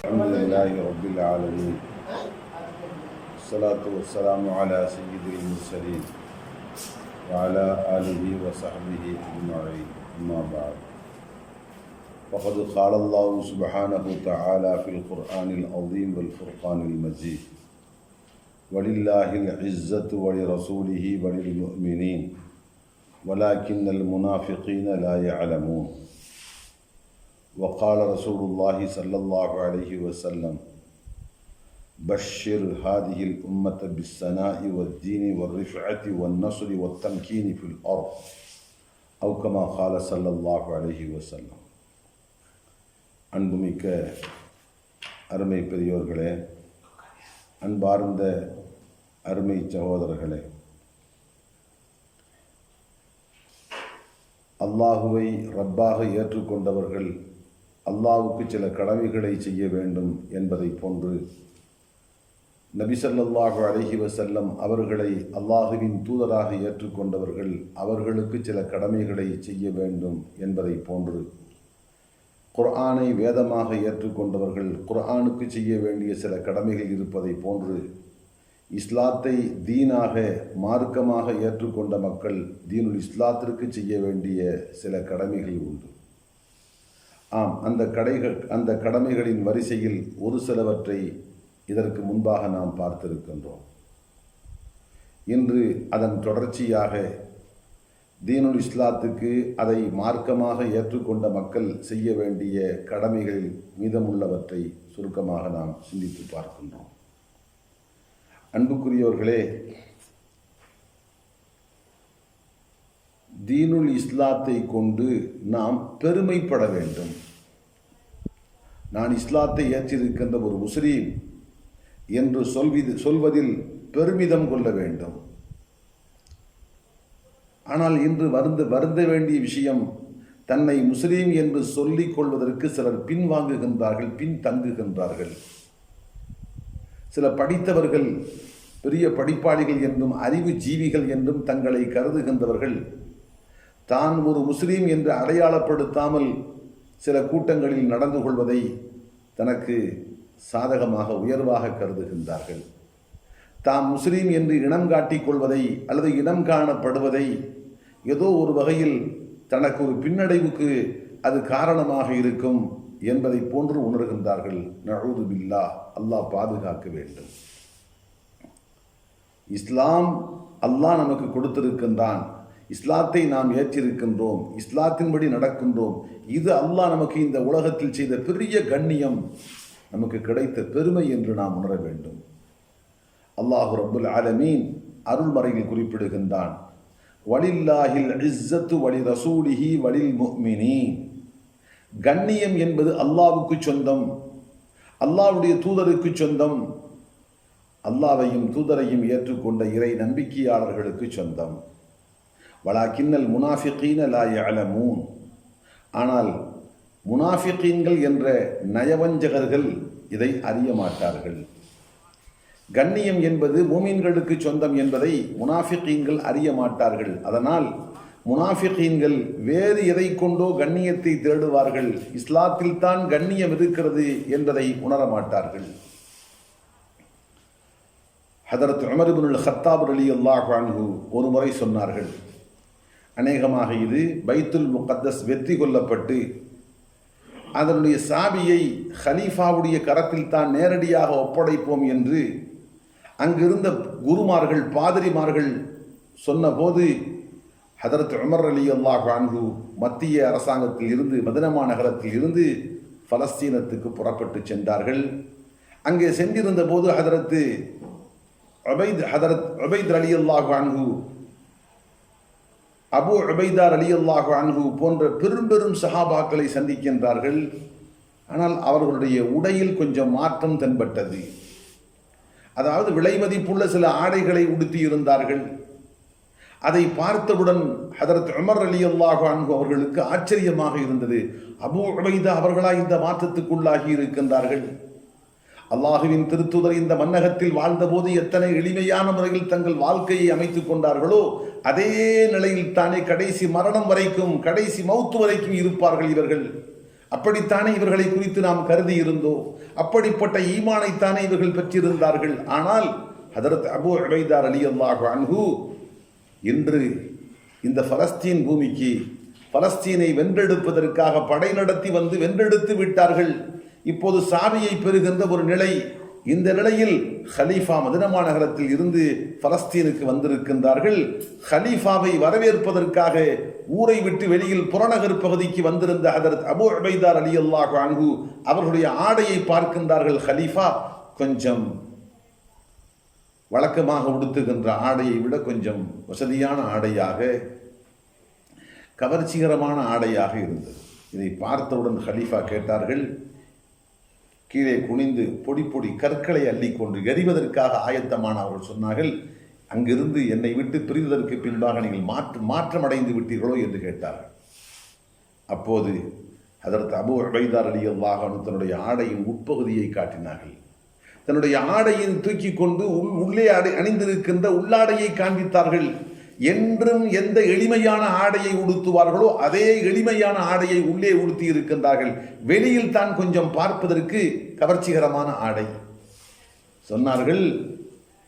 الحمد لله رب العالمين الصلاة والسلام على سيد المرسلين وعلى آله وصحبه أجمعين أما بعد فقد قال الله سبحانه وتعالى في القرآن العظيم والفرقان المجيد ولله العزة ولرسوله وللمؤمنين ولكن المنافقين لا يعلمون وقال رسول الله صلى الله عليه وسلم بشر هذه الأمة بالثناء والدين والرفعة والنصر والتمكين في الأرض أو كما قال صلى الله عليه وسلم. அன்புமிக்க அருமை பெரியோர்களே, அன்பார்ந்த அருமை சகோதரர்களே, அல்லாஹுவை ரப்பாக ஏற்றுக்கொண்டவர்கள் அல்லாஹ்வுக்கு சில கடமைகளை செய்ய வேண்டும் என்பதை போன்று நபி ஸல்லல்லாஹு அலைஹி வஸல்லம் அவர்களை அல்லாஹுவின் தூதராக ஏற்றுக்கொண்டவர்கள் அவர்களுக்கு சில கடமைகளை செய்ய வேண்டும் என்பதை போன்று குர்ஆனை வேதமாக ஏற்றுக்கொண்டவர்கள் குர்ஆனுக்கு செய்ய வேண்டிய சில கடமைகள் இருப்பதை போன்று இஸ்லாத்தை தீனாக மார்க்கமாக ஏற்றுக்கொண்ட மக்கள் தீனுல் இஸ்லாத்திற்கு செய்ய வேண்டிய சில கடமைகள் உண்டு. ஆம், அந்த கடமைகளின் வரிசையில் ஒரு சிலவற்றை இதற்கு முன்பாக நாம் பார்த்திருக்கின்றோம். இன்று அதன் தொடர்ச்சியாக தீனுல் இஸ்லாத்துக்கு அதை மார்க்கமாக ஏற்றுக்கொண்ட மக்கள் செய்ய வேண்டிய கடமைகளில் மீதமுள்ளவற்றை சுருக்கமாக நாம் சிந்தித்து பார்க்கின்றோம். அன்புக்குரியவர்களே, தீனுல் இஸ்லாத்தை கொண்டு நாம் பெருமைப்பட வேண்டும். நான் இஸ்லாத்தை ஏற்றிருக்கின்ற ஒரு முஸ்லீம் என்று சொல்வதில் பெருமிதம் கொள்ள வேண்டும். ஆனால் இன்று வருந்த வேண்டிய விஷயம், தன்னை முஸ்லீம் என்று சொல்லிக் கொள்வதற்கு சிலர் பின்வாங்குகின்றார்கள், பின்தங்குகின்றார்கள். சில படித்தவர்கள், பெரிய படிப்பாளிகள் என்றும் அறிவு ஜீவிகள் என்றும் தங்களை கருதுகின்றவர்கள் தான் ஒரு முஸ்லீம் என்று அடையாளப்படுத்தாமல் சில கூட்டங்களில் நடந்து கொள்வதை தனக்கு சாதகமாக உயர்வாக கருதுகின்றார்கள். தாம் முஸ்லீம் என்று இனம் காட்டிக் கொள்வதை அல்லது இனம் காணப்படுவதை ஏதோ ஒரு வகையில் தனக்கு ஒரு பின்னடைவுக்கு அது காரணமாக இருக்கும் என்பதை போன்று உணர்கின்றார்கள். நஊது பில்லாஹ், அல்லாஹ் பாதுகாக்க வேண்டும். இஸ்லாம் அல்லாஹ் நமக்கு கொடுத்திருக்கின்றான். இஸ்லாத்தை நாம் ஏற்றிருக்கின்றோம், இஸ்லாத்தின்படி நடக்கின்றோம். இது அல்லாஹ் நமக்கு இந்த உலகத்தில் செய்த பெரிய கண்ணியம், நமக்கு கிடைத்த பெருமை என்று நாம் உணர வேண்டும். அல்லாஹ் ரப்புல் ஆலமீன் அருள்மறையில் குறிப்பிடுகின்றான், வலில்லாஹில் இஸ்ஸத்து வலி ரசூலிஹி வலில் முஃமினீன். கண்ணியம் என்பது அல்லாஹ்வுக்கு சொந்தம், அல்லாஹ்வுடைய தூதருக்கு சொந்தம், அல்லாஹ்வையும் தூதரையும் ஏற்றுக்கொண்ட இறை நம்பிக்கையாளர்களுக்கு சொந்தம். வலாக்கின்னல் முனாஃபிகீன லா யஅலமூன். ஆனால் முனாஃபிகீன்கள் என்ற நயவஞ்சகர்கள் இதை அறிய மாட்டார்கள். கண்ணியம் என்பது மூமின்களுக்கு சொந்தம் என்பதை முனாஃபிகீன்கள் அறிய மாட்டார்கள். அதனால் முனாஃபிகீன்கள் வேறு எதை கொண்டோ கண்ணியத்தை தேடுவார்கள். இஸ்லாத்தில் தான் கண்ணியம் இருக்கிறது என்பதை உணர மாட்டார்கள். ஹதரத் உமர் இப்னுல் கத்தாப் ரலியல்லாஹு அன்ஹு ஒரு முறை சொன்னார்கள், அநேகமாக இது பைத்துல் முகத்தஸ் வெற்றி கொள்ளப்பட்டு அதனுடைய சாவியை ஹலீஃபாவுடைய கரத்தில் தான் நேரடியாக ஒப்படைப்போம் என்று அங்கிருந்த குருமார்கள், பாதிரிமார்கள் சொன்னபோது ஹதரத் உமர் ரலியல்லாஹு அன்ஹு மத்திய அரசாங்கத்தில் இருந்து, மதீனா நகரத்தில் இருந்து பலஸ்தீனத்துக்கு புறப்பட்டு சென்றார்கள். அங்கே சென்றிருந்த போது ஹதரத் உபைத் ரலியல்லாஹு அன்ஹு, அபு உபைதா ரலியல்லாஹு அன்ஹு போன்ற பெரும் சஹாபாக்களை சந்திக்கின்றார்கள். ஆனால் அவர்களுடைய உடையில் கொஞ்சம் மாற்றம் தென்பட்டது. அதாவது விலை மதிப்புள்ள சில ஆடைகளை உடுத்தி இருந்தார்கள். அதை பார்த்தவுடன் ஹதரத் உமர் ரலியல்லாஹு அன்ஹு அவர்களுக்கு ஆச்சரியமாக இருந்தது. அபு உபைதா அவர்களா இந்த மாற்றத்துக்குள்ளாகி இருக்கின்றார்கள்? அல்லாஹுவின் திருத்துதர் இந்த மன்னகத்தில் வாழ்ந்தபோது எத்தனை எளிமையான முறையில் தங்கள் வாழ்க்கையை அமைத்துக் கொண்டார்களோ அதே நிலையில் தானே கடைசி மரணம் வரைக்கும், கடைசி மௌத்து வரைக்கும் இருப்பார்கள் இவர்கள். அப்படித்தானே இவர்களை குறித்து நாம் கருதி இருந்தோம். அப்படிப்பட்ட ஈமானைத்தானே இவர்கள் பெற்றிருந்தார்கள். ஆனால் ஹதரத் அபூ உபைதா ரலியல்லாஹு அன்ஹு இன்று இந்த பலஸ்தீன் பூமிக்கு பலஸ்தீனை வென்றெடுப்பதற்காக படை நடத்தி வந்து வென்றெடுத்து விட்டார்கள். இப்போது சாவியை பெறுகின்ற ஒரு நிலை. இந்த நிலையில் ஹலீஃபா மதீனா நகரத்தில் இருந்து பலஸ்தீனுக்கு வந்திருக்கின்றார்கள். ஹலீஃபாவை வரவேற்பதற்காக ஊரை விட்டு வெளியில் புறநகர் பகுதிக்கு வந்திருந்த ஹதரத் அபூ உபைதா ரலியல்லாஹு அன்ஹு அவர்களுடைய ஆடையை பார்க்கின்றார்கள். ஹலீஃபா கொஞ்சம் வழக்கமாக உடுத்துகின்ற ஆடையை விட கொஞ்சம் வசதியான ஆடையாக, கவர்ச்சிகரமான ஆடையாக இருந்தது. இதை பார்த்தவுடன் ஹலீஃபா கேட்டார்கள். கீழே குனிந்து பொடி பொடி கற்களை அள்ளிக்கொண்டு எறிவதற்காக ஆயத்தமான அவர்கள் சொன்னார்கள், அங்கிருந்து என்னை விட்டு பிரிவதற்கு பின்பாக நீங்கள் மாற்றமடைந்து விட்டீர்களோ என்று கேட்டார்கள். அப்போது ஹதரத் அபூ உபைதா ரலியல்லாஹு அன்ஹு தன்னுடைய ஆடையின் உட்பகுதியை காட்டினார்கள். தன்னுடைய ஆடையை தூக்கி கொண்டு உள்ளே அணிந்திருக்கின்ற உள்ளாடையை காண்பித்தார்கள். என்றும் எந்த எளிமையான ஆடையை உடுத்துவார்களோ அதே எளிமையான ஆடையை உள்ளே உடுத்தி இருக்கின்றார்கள். வெளியில் தான் கொஞ்சம் பார்ப்பதற்கு கவர்ச்சிகரமான ஆடை. சொன்னார்கள்,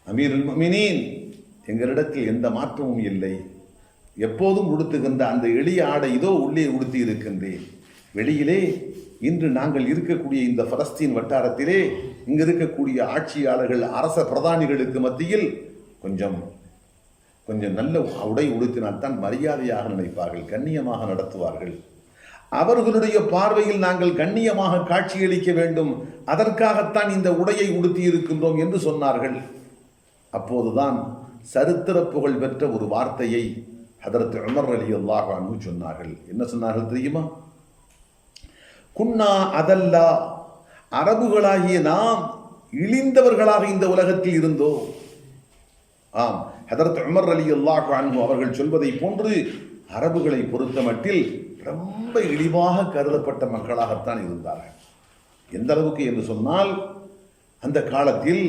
அமீருல் முஃமினீன், எங்களிடத்தில் எந்த மாற்றமும் இல்லை. எப்போதும் உடுத்துகின்ற அந்த எளிய ஆடை இதோ உள்ளே உடுத்தி இருக்கின்றேன். வெளியிலே இன்று நாங்கள் இருக்கக்கூடிய இந்த பலஸ்தீன் வட்டாரத்திலே இங்கு இருக்கக்கூடிய ஆட்சியாளர்கள், அரச பிரதானிகளுக்கு மத்தியில் கொஞ்சம் நல்ல உடை உடுத்தினால்தான் மரியாதையாக நினைப்பார்கள், கண்ணியமாக நடத்துவார்கள். அவர்களுடைய பார்வையில் நாங்கள் கண்ணியமாக காட்சியளிக்க வேண்டும், அதற்காகத்தான் இந்த உடையை உடுத்தி இருக்கின்றோம் என்று சொன்னார்கள். அப்போதுதான் சரித்திர புகழ் பெற்ற ஒரு வார்த்தையை ஹதரத் உமர் ரலியல்லாஹு அன்ஹு சொன்னார்கள். என்ன சொன்னார்கள் தெரியுமா? குன்னா அதல்லா, அரபுகளாகிய நாம் இழிந்தவர்களாக இந்த உலகத்தில் இருந்தோம். ஆம், ஹதரத் உமர் ரலியல்லாஹு அன்ஹு அவர்கள் சொல்வதை போன்று அரபுகளை பொறுத்த மட்டில் ரொம்ப இழிவாக கருதப்பட்ட மக்களாகத்தான் இருந்தார்கள். எந்த அளவுக்கு என்று சொன்னால், அந்த காலத்தில்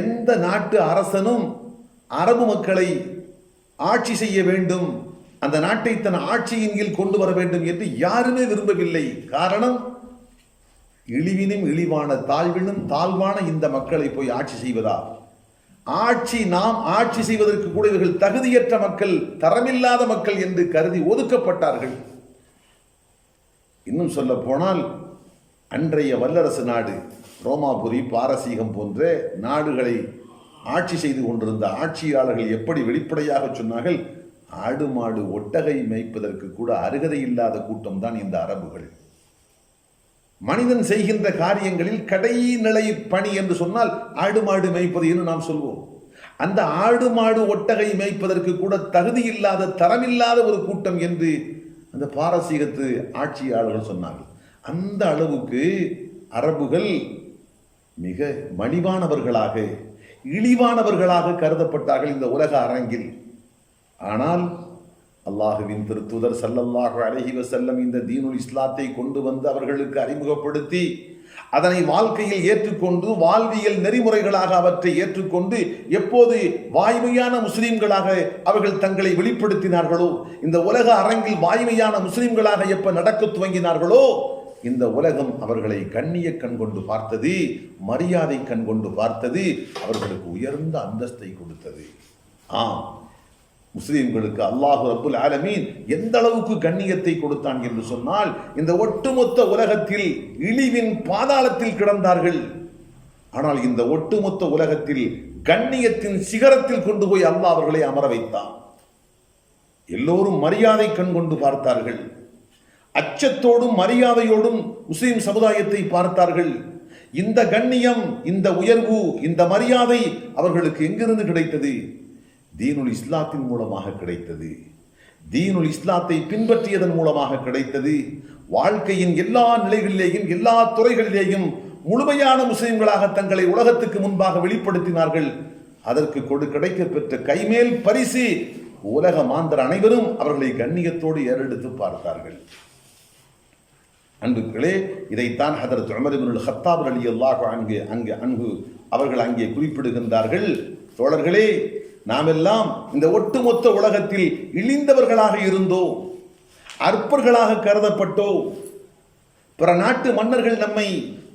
எந்த நாட்டு அரசனும் அரபு மக்களை ஆட்சி செய்ய வேண்டும், அந்த நாட்டை தன் ஆட்சியின் கீழ் கொண்டு வர வேண்டும் என்று யாருமே விரும்பவில்லை. காரணம், இழிவினும் இழிவான, தாழ்வினும் தாழ்வான இந்த மக்களை போய் ஆட்சி செய்வதா? நாம் ஆட்சி செய்வதற்கு கூட இவர்கள் தகுதியற்ற மக்கள், தரமில்லாத மக்கள் என்று கருதி ஒதுக்கப்பட்டார்கள். இன்னும் சொல்ல போனால், அன்றைய வல்லரசு நாடு ரோமாபுரி, பாரசீகம் போன்ற நாடுகளை ஆட்சி செய்து கொண்டிருந்த ஆட்சியாளர்கள் எப்படி வெளிப்படையாக சொன்னார்கள், ஆடு மாடு ஒட்டகை மேய்ப்பதற்கு கூட அருகதை இல்லாத கூட்டம் தான் இந்த அரபுகள். மனிதன் செய்கின்ற காரியங்களில் கடைநிலை பணி என்று சொன்னால் ஆடு மாடு மேய்ப்பது என்று நாம் சொல்வோம். அந்த ஆடு மாடு ஒட்டகை மேய்ப்பதற்கு கூட தகுதி இல்லாத, தரமில்லாத ஒரு கூட்டம் என்று அந்த பாரசீகத்து ஆட்சியாளர்கள் சொன்னார்கள். அந்த அளவுக்கு அரபுகள் மிக மலிவானவர்களாக, இழிவானவர்களாக கருதப்பட்டார்கள் இந்த உலக அரங்கில். ஆனால் அல்லாஹுவின் திருத்தூதர் ஸல்லல்லாஹு அலைஹி வஸல்லம் இந்த தீனுல் இஸ்லாத்தை கொண்டு வந்து அவர்களுக்கு அறிமுகப்படுத்தி அதனை வாழ்க்கையில் ஏற்றுக்கொண்டு வாழ்வியல் நெறிமுறைகளாக அவற்றை ஏற்றுக்கொண்டு எப்போது வாய்மையான முஸ்லிம்களாக அவர்கள் தங்களை வெளிப்படுத்தினார்களோ, இந்த உலக அரங்கில் வாய்மையான முஸ்லிம்களாக எப்ப நடக்க துவங்கினார்களோ, இந்த உலகம் அவர்களை கண்ணிய கண் கொண்டு பார்த்தது, மரியாதை கண் கொண்டு பார்த்தது, அவர்களுக்கு உயர்ந்த அந்தஸ்தை கொடுத்தது. ஆம், முஸ்லிம்களுக்கு அல்லாஹ் ரப்புல் ஆலமீன் எந்த அளவுக்கு கண்ணியத்தை கொடுத்தான் என்று சொன்னால், இந்த ஒட்டுமொத்த உலகத்தில் இழிவின் பாதாளத்தில் கிடந்தார்கள். ஆனால் இந்த ஒட்டுமொத்த உலகத்தில் கண்ணியத்தின் சிகரத்தில் கொண்டு போய் அல்லாஹ் அவர்களை அமர வைத்தான். எல்லோரும் மரியாதை கண் கொண்டு பார்த்தார்கள். அச்சத்தோடும் மரியாதையோடும் முஸ்லிம் சமுதாயத்தை பார்த்தார்கள். இந்த கண்ணியம், இந்த உயர்வு, இந்த மரியாதை அவர்களுக்கு எங்கிருந்து கிடைத்தது? தீனுல் இஸ்லாத்தின் மூலமாக கிடைத்தது. தீனுல் இஸ்லாத்தை பின்பற்றியதன் மூலமாக கிடைத்தது. வாழ்க்கையின் எல்லா நிலைகளிலேயும், எல்லா துறைகளிலேயும் முழுமையான முஸ்லிம்களாக தங்களை உலகத்துக்கு முன்பாக வெளிப்படுத்தினார்கள். அதற்கு கிடைக்க பெற்ற கைமேல் பரிசு உலக மாந்தர் அனைவரும் அவர்களை கண்ணியத்தோடு ஏறெடுத்து பார்த்தார்கள். அன்புகளே, இதைத்தான் ஹதரத் உமர் இப்னுல் கத்தாப் ரலியல்லாஹு அன்ஹு அவர்கள் அங்கே குறிப்பிடுகின்றார்கள். தோழர்களே, நாம் எல்லாம் இந்த ஒட்டுமொத்த உலகத்தில் இழிந்தவர்களாக இருந்தோ, அற்பர்களாக கருதப்பட்டோ, பிற நாட்டு மன்னர்கள் நம்மை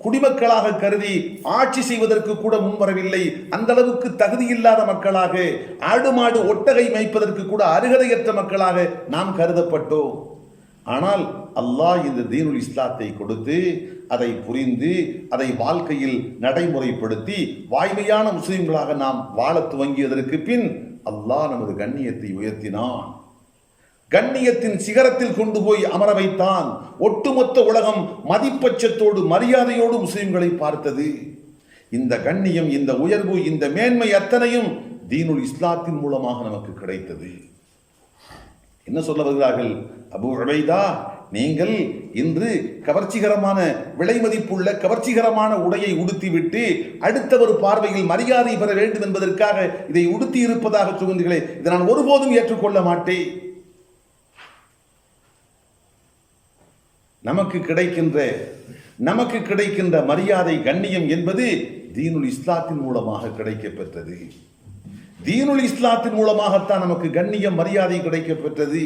குடிமக்களாக கருதி ஆட்சி செய்வதற்கு கூட முன்வரவில்லை. அந்த அளவுக்கு தகுதியில்லாத மக்களாக, ஆடு மாடு ஒட்டகை மேய்ப்பதற்கு கூட அருகதையற்ற மக்களாக நாம் கருதப்பட்டோம். ஆனால் அல்லாஹ் இந்த தீனுல் இஸ்லாத்தை கொடுத்து, அதை புரிந்து, அதை வாழ்க்கையில் நடைமுறைப்படுத்தி வாய்மையான முஸ்லிம்களாக நாம் வாழ துவங்கியதற்கு பின் அல்லாஹ் நமது கண்ணியத்தை உயர்த்தினான். கண்ணியத்தின் சிகரத்தில் கொண்டு போய் அமர வைத்தான். ஒட்டுமொத்த உலகம் மதிப்பட்சத்தோடு மரியாதையோடு முஸ்லிம்களை பார்த்தது. இந்த கண்ணியம், இந்த உயர்வு, இந்த மேன்மை அத்தனையும் தீனுல் இஸ்லாத்தின் மூலமாக நமக்கு கிடைத்தது. என்ன சொல்ல வருகிறார்கள்? அபூ உபைதா, நீங்கள் இன்று கவர்ச்சிகரமான விலை மதிப்புள்ள கவர்ச்சிகரமான உடையை உடுத்திவிட்டு அடுத்தவர் பார்வையில் மரியாதை பெற வேண்டும் என்பதற்காக இதை உடுத்தி இருப்பதாக சொல்கின்றீர்களே, இதை நான் ஒருபோதும் ஏற்றுக்கொள்ள மாட்டேன். நமக்கு கிடைக்கின்ற மரியாதை, கண்ணியம் என்பது தீனுல் இஸ்லாத்தின் மூலமாக கிடைக்கப் பெற்றது. தீனுல் இஸ்லாத்தின் மூலமாகத்தான் நமக்கு கண்ணியம், மரியாதை கிடைக்கப் பெற்றது.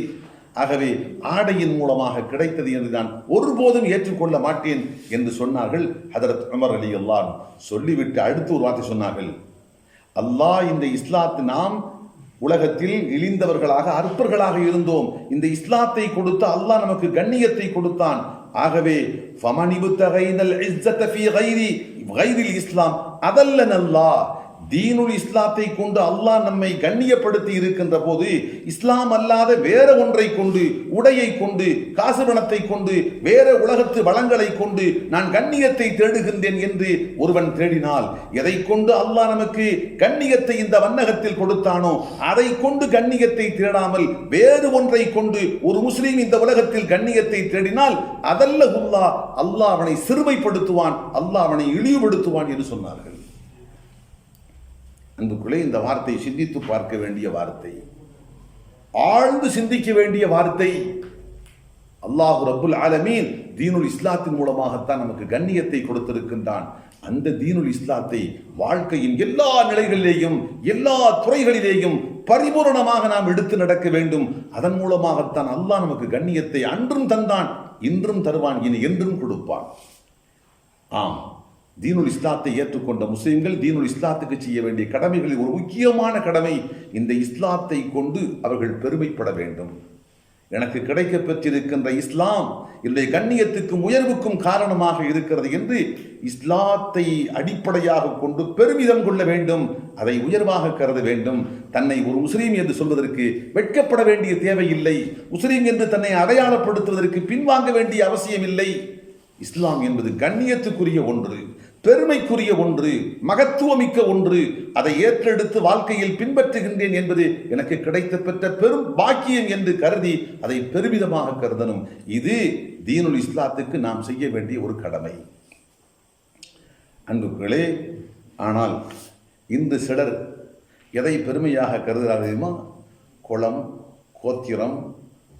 ஆகவே ஆடையின் மூலமாக கிடைத்தது என்று நான் ஒருபோதும் ஏற்றுக்கொள்ள மாட்டேன் என்று சொன்னார்கள் ஹதரத் உமர் ரலியல்லாஹு அன்ஹு. சொல்லிவிட்டு அடுத்து ஒரு வார்த்தை சொன்னார்கள், அல்லாஹ் இந்த இஸ்லாத்தை, நாம் உலகத்தில் இழிந்தவர்களாக அற்பர்களாக இருந்தோம், இந்த இஸ்லாத்தை கொடுத்து அல்லாஹ் நமக்கு கண்ணியத்தை கொடுத்தான். ஆகவே ஃபமனிபுத்தகைனல் இஸ்ஸத ஃபீ கைரில் இஸ்லாம் அதல்லனல்லாஹ், தீனுல் இஸ்லாத்தை கொண்டு அல்லாஹ் நம்மை கண்ணியப்படுத்தி இருக்கின்ற போது இஸ்லாம் அல்லாத வேற ஒன்றை கொண்டு, உடையை கொண்டு, காசு பணத்தை கொண்டு, வேற உலகத்து வளங்களை கொண்டு நான் கண்ணியத்தை தேடுகின்றேன் என்று ஒருவன் தேடினால், எதை கொண்டு அல்லாஹ் நமக்கு கண்ணியத்தை இந்த வண்ணகத்தில் கொடுத்தானோ அதை கொண்டு கண்ணியத்தை தேடாமல் வேறு ஒன்றை கொண்டு ஒரு முஸ்லீம் இந்த உலகத்தில் கண்ணியத்தை தேடினால் அதல்லஹுல்லாஹ், அல்லாஹ் அவனை சிறுமைப்படுத்துவான், அல்லாஹ் அவனை இழிவுபடுத்துவான் என்று சொன்னார்கள். அன்புக்குள்ளே, இந்த வார்த்தை சிந்தித்து பார்க்க வேண்டிய வார்த்தை, ஆழ்ந்து சிந்திக்க வேண்டிய வார்த்தை. அல்லாஹ் ரப்புல் ஆலமீன் தீனுல் இஸ்லாத்தின் மூலமாகத்தான் நமக்கு கண்ணியத்தை கொடுத்திருக்கின்றான். அந்த தீனுல் இஸ்லாத்தை வாழ்க்கையின் எல்லா நிலைகளிலேயும், எல்லா துறைகளிலேயும் பரிபூரணமாக நாம் எடுத்து நடக்க வேண்டும். அதன் மூலமாகத்தான் அல்லாஹ் நமக்கு கண்ணியத்தை அன்றும் தந்தான், இன்றும் தருவான், இனி என்றும் கொடுப்பான். ஆம், தீனுல் இஸ்லாத்தை ஏற்றுக்கொண்ட முஸ்லிம்கள் தீனுல் இஸ்லாத்துக்கு செய்ய வேண்டிய கடமைகளில் ஒரு முக்கியமான கடமை, இந்த இஸ்லாத்தை கொண்டு அவர்கள் பெருமைப்பட வேண்டும். எனக்கு கிடைக்க பெற்றிருக்கின்ற இஸ்லாம் என்னுடைய கண்ணியத்துக்கும் உயர்வுக்கும் காரணமாக இருக்கிறது என்று இஸ்லாத்தை அடிப்படையாக கொண்டு பெருமிதம் கொள்ள வேண்டும், அதை உயர்வாக கருத வேண்டும். தன்னை ஒரு முஸ்லீம் என்று சொல்வதற்கு வெட்கப்பட வேண்டிய தேவையில்லை. முஸ்லீம் என்று தன்னை அடையாளப்படுத்துவதற்கு பின்வாங்க வேண்டிய அவசியம் இல்லை. இஸ்லாம் என்பது கண்ணியத்துக்குரிய ஒன்று, பெருமைக்குரிய ஒன்று, மகத்துவமிக்க ஒன்று. அதை ஏற்றெடுத்து வாழ்க்கையில் பின்பற்றுகின்றேன் என்பது எனக்கு கிடைத்த பெற்ற பெரும் பாக்கியம் என்று கருதி அதை பெருமிதமாக கருதணும். இது தீனுல் இஸ்லாத்துக்கு நாம் செய்ய வேண்டிய ஒரு கடமை. அன்புகளே, ஆனால் இந்த சிலர் எதை பெருமையாக கருதுகிறார்களோ, குலம், கோத்திரம்,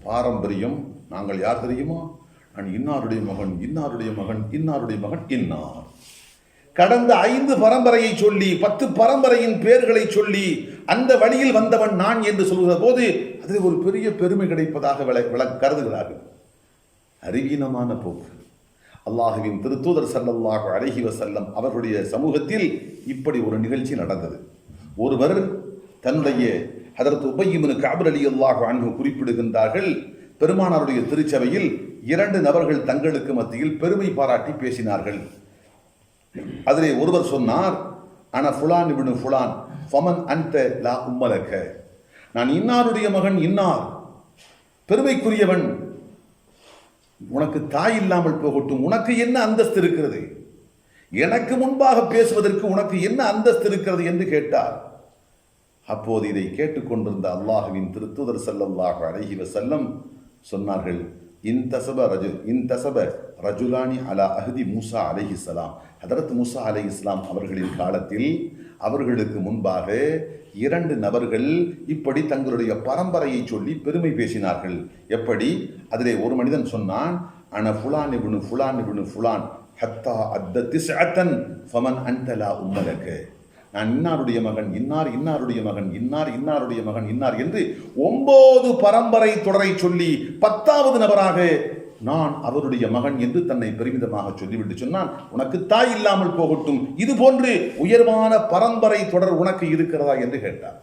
பாரம்பரியம். நாங்கள் யார் தெரியுமா? நான் இன்னாருடைய மகன், இன்னாருடைய மகன், இன்னாருடைய மகன், இன்னார். கடந்த 5 பரம்பரையை சொல்லி 10 பரம்பரையின் பெயர்களை சொல்லி அந்த வழியில் வந்தவன் நான் என்று சொல்கிற போது அதில் ஒரு பெரிய பெருமை கிடைப்பதாக கருதுகிறார்கள். அறிவீனமான போக்கு. அல்லாஹுவின் திருத்தூதர் ஸல்லல்லாஹு அலைஹி வஸல்லம் அவர்களுடைய சமூகத்தில் இப்படி ஒரு நிகழ்ச்சி நடந்தது. ஒருவர் தன்னுடைய ஹதரத் உபய் இப்னு கஅப் ரலியல்லாஹு அன்ஹு குறிப்பிடுகின்றார்கள், பெருமானாருடைய திருச்சபையில் 2 நபர்கள் தங்களுக்கு மத்தியில் பெருமை பாராட்டி பேசினார்கள். அதிலே ஒருவர் சொன்னார், அன ஃபுலான் இப்னு ஃபுலான் ஃபமன் அன்த லா உம்மலக, நான் இன்னாருடைய மகன், இன்னார், பெருமைக்குரியவன். உனக்கு தாய் இல்லாமல் போகட்டும், உனக்கு என்ன அந்தஸ்து இருக்கிறது? எனக்கு முன்பாக பேசுவதற்கு உனக்கு என்ன அந்தஸ்து இருக்கிறது என்று கேட்டார். அப்போது இதை கேட்டுக்கொண்டிருந்த அல்லாஹுவின் திருத்தூதர் ஸல்லல்லாஹு அலைஹி வஸல்லம் சொன்னார்கள், இன்தசப ரஜுலானி அலா அஹ்தி மூசா அலைஹிஸ்ஸலாம். ஹதரத் மூசா அலைஹிஸ்ஸலாம் அவர்களின் காலத்தில் அவர்களுக்கு முன்பாக 2 நபர்கள் இப்படி தங்களுடைய பரம்பரையை சொல்லி பெருமை பேசினார்கள். எப்படி? அதிலே ஒரு மனிதன் சொன்னான், அன ஃபுலான் இப்னு ஃபுலான் இப்னு ஃபுலான் ஹத்தா அத்த திஸ்அத்தன் ஃபமன் அன்த லா உம்மலக, நான் இன்னாருடைய மகன், இன்னார், இன்னாருடைய மகன், இன்னார், இன்னாருடைய மகன், இன்னார் என்று 9 பரம்பரை தொடரை சொல்லி 10வது நபராக நான் அவருடைய மகன் என்று தன்னை பெருமிதமாக சொல்லிவிட்டு சொன்னான், உனக்கு தாய் இல்லாமல் போகட்டும், இது போன்று உயர்வான பரம்பரை தொடர் உனக்கு இருக்கிறதா என்று கேட்டார்.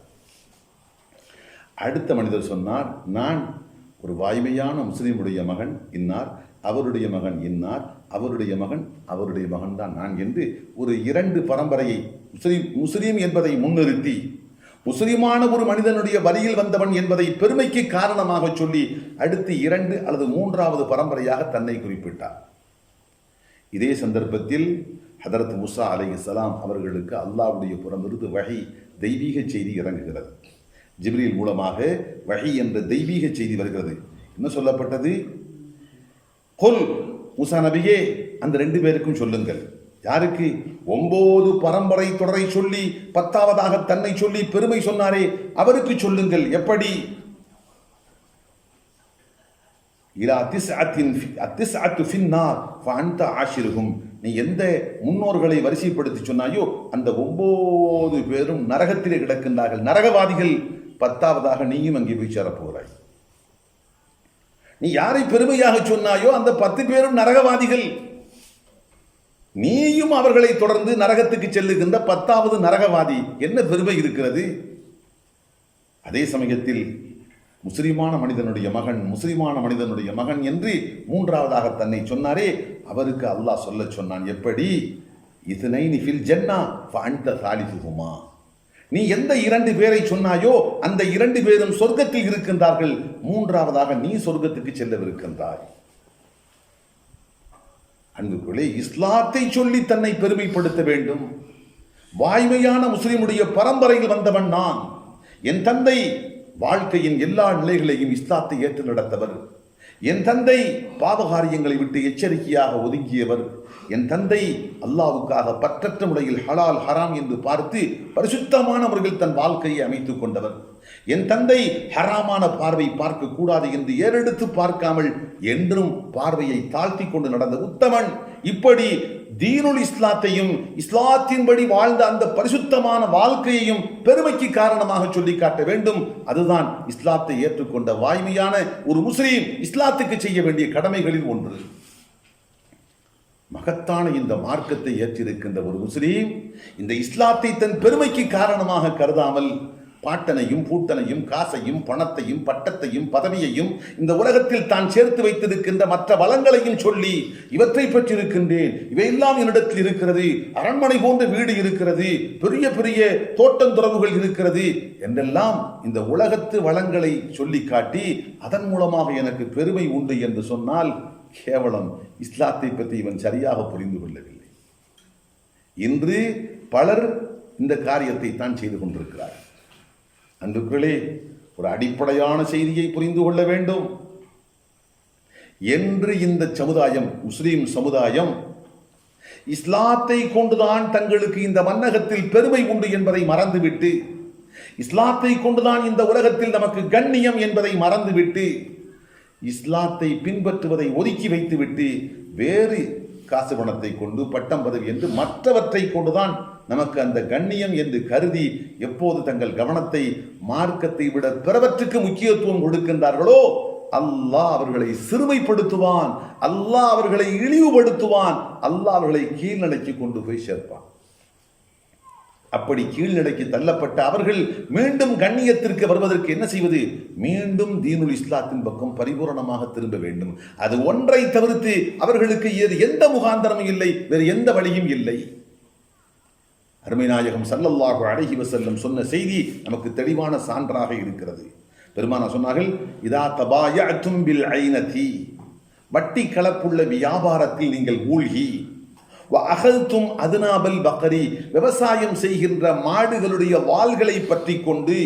அடுத்த மனிதர் சொன்னார், நான் ஒரு வாய்மையான முஸ்லிமுடைய மகன் இன்னார், அவருடைய மகன் இன்னார், அவருடைய மகன் தான் நான் என்று ஒரு 2 பரம்பரையை முஸ்லீம் என்பதை முன்னிறுத்தி முஸ்லிமான ஒரு மனிதனுடைய வழியில் வந்தவன் என்பதை பெருமைக்கு காரணமாக சொல்லி அடுத்து 2 அல்லது 3வது பரம்பரையாக தன்னை குறிப்பிட்டார். இதே சந்தர்ப்பத்தில் ஹதரத் மூசா அலைஹிஸ்ஸலாம் அவர்களுக்கு அல்லாஹ்வுடைய புறமிருந்து வஹி தெய்வீக செய்தி இறங்குகிறது. ஜிப்ரீல் மூலமாக வஹி என்ற தெய்வீக செய்தி வருகிறது. என்ன சொல்லப்பட்டது? குல், மூசா நபியே அந்த 2 பேருக்கும் சொல்லுங்கள். யாருக்கு? 9 பரம்பரை தொடரை சொல்லி 10வதாக தன்னை சொல்லி பெருமை சொன்னாரே அவருக்கு சொல்லுங்கள். எப்படி? இலா திஸ்அத்து ஃபின்னார் ஃபஅன்த ஆஷிருஹும், நீ எந்த முன்னோர்களை வரிசைப்படுத்தி சொன்னாயோ அந்த 9 பேரும் நரகத்திலே கிடக்கின்றார்கள், நரகவாதிகள். 10வதாக நீயும் அங்கே போய் சேரப்போகிறாய். நீ யாரை பெருமையாக சொன்னாயோ அந்த 10 பேரும் நரகவாதிகள், நீயும் அவர்களை தொடர்ந்து நரகத்துக்கு செல்லுகின்ற 10வது நரகவாதி. என்ன பெருமை இருக்கிறது? அதே சமயத்தில் முஸ்லிமான மனிதனுடைய மகன் என்று 3வதாக தன்னை சொன்னாரே அவருக்கு அல்லாஹ் சொல்ல சொன்னான். எப்படி? இத்னைனி ஃபில் ஜன்னா ஃபஅன்த சாலிசுஹுமா, நீ எந்த 2 பேரை சொன்னாயோ அந்த 2 பேரும் சொர்க்கத்தில் இருக்கின்றார்கள், 3வதாக நீ சொர்க்கத்துக்கு செல்லவிருக்கின்றாய். அன்புக்குள்ளே, இஸ்லாத்தை சொல்லி தன்னை பெருமைப்படுத்த வேண்டும். வாய்மையான முஸ்லிமுடைய பரம்பரையில் வந்தவன் நான். என் தந்தை வாழ்க்கையின் எல்லா நிலைகளையும் இஸ்லாத்தை ஏற்று நடத்தவர். என் தந்தை பாவகாரியங்களை விட்டு எச்சரிக்கையாக ஒதுங்கியவர். என் தந்தை அல்லாஹ்வுக்காக பற்றற்ற முறையில் ஹலால் ஹராம் என்று பார்த்து பரிசுத்தமான முறையில் தன் வாழ்க்கையை அமைத்துக் கொண்டவர். என் தந்தை ஹராமான பார்வை பார்க்க கூடாது என்று ஏறெடுத்து பார்க்காமல் என்றும் பார்வையை தாழ்த்தி கொண்டு நடந்த உத்தமன். இப்படி தீனுல் இஸ்லாத்தையும் இஸ்லாத்தின்படி வாழ்ந்த அந்த பரிசுத்தமான வாழ்க்கையையும் பெருமைக்கு காரணமாக சொல்லி காட்ட வேண்டும். அதுதான் இஸ்லாத்தை ஏற்றுக்கொண்ட வாய்மையான ஒரு முஸ்லீம் இஸ்லாத்துக்கு செய்ய வேண்டிய கடமைகளில் ஒன்று. மகத்தான இந்த மார்க்கத்தை ஏற்றிருக்கின்ற ஒரு முஸ்லீம் இந்த இஸ்லாத்தை தன் பெருமைக்கு காரணமாக கருதாமல் பாட்டனையும் பூட்டனையும் காசையும் பணத்தையும் பட்டத்தையும் பதவியையும் இந்த உலகத்தில் தான் சேர்த்து வைத்திருக்கின்ற மற்ற வளங்களையும் சொல்லி இவற்றை பெற்றிருக்கின்றேன், இவையெல்லாம் என்னிடத்தில் இருக்கிறது, அரண்மனை போன்ற வீடு இருக்கிறது, பெரிய பெரிய தோட்டந்துறவுகள் இருக்கிறது என்றெல்லாம் இந்த உலகத்து வளங்களை சொல்லி காட்டி அதன் மூலமாக எனக்கு பெருமை உண்டு என்று சொன்னால் கேவலம் இஸ்லாத்தை பற்றி இவன் சரியாக புரிந்து கொள்ளவில்லை. இன்று பலர் இந்த காரியத்தை தான் செய்து கொண்டிருக்கிறார். அன்புகளே, ஒரு அடிப்படையான செய்தியை புரிந்து கொள்ள வேண்டும். என்று இந்த சமுதாயம், முஸ்லிம் சமுதாயம் இஸ்லாத்தை கொண்டுதான் தங்களுக்கு இந்த மன்னகத்தில் பெருமை உண்டு என்பதை மறந்துவிட்டு, இஸ்லாத்தை கொண்டுதான் இந்த உலகத்தில் நமக்கு கண்ணியம் என்பதை மறந்துவிட்டு, இஸ்லாத்தை பின்பற்றுவதை ஒதுக்கி வைத்துவிட்டு வேறு காசு பணத்தை கொண்டு பட்டம் பதவி என்று மற்றவற்றை கொண்டுதான் நமக்கு அந்த கண்ணியம் என்று கருதி எப்போது தங்கள் கவனத்தை மார்க்கத்தை விட பிறவற்றுக்கு முக்கியத்துவம் கொடுக்கின்றார்களோ அல்லாஹ் அவர்களை சிறுமைப்படுத்துவான், அல்லாஹ் அவர்களை இழிவுபடுத்துவான், அல்லாஹ் அவர்களை கீழ்நிலைக்கு கொண்டு போய் சேர்ப்பான். அப்படி கீழ்நிலைக்கு தள்ளப்பட்ட அவர்கள் மீண்டும் கண்ணியத்திற்கு வருவதற்கு என்ன செய்வது? மீண்டும் தீனுல் இஸ்லாத்தின் பக்கம் பரிபூரணமாக திரும்ப வேண்டும். அது ஒன்றை தவிர்த்து அவர்களுக்கு எந்த முகாந்தரமும் இல்லை, வேறு எந்த வழியும் இல்லை. அருமைநாயகம் ஸல்லல்லாஹு அலைஹி வஸல்லம் சொன்ன செய்தி நமக்கு தெளிவான சான்றாக இருக்கிறது. பெருமானார் சொன்னார்கள், இதா தபாயஅதும் பில் ஐனதி, வட்டி கலப்புள்ள வியாபாரத்தில் நீங்கள் மூழ்கி, வஅகல்தும் அதுனாபல் பக்கரி, விவசாயம் செய்கின்ற மாடுகளுடைய வாள்களை பற்றி கொண்டு,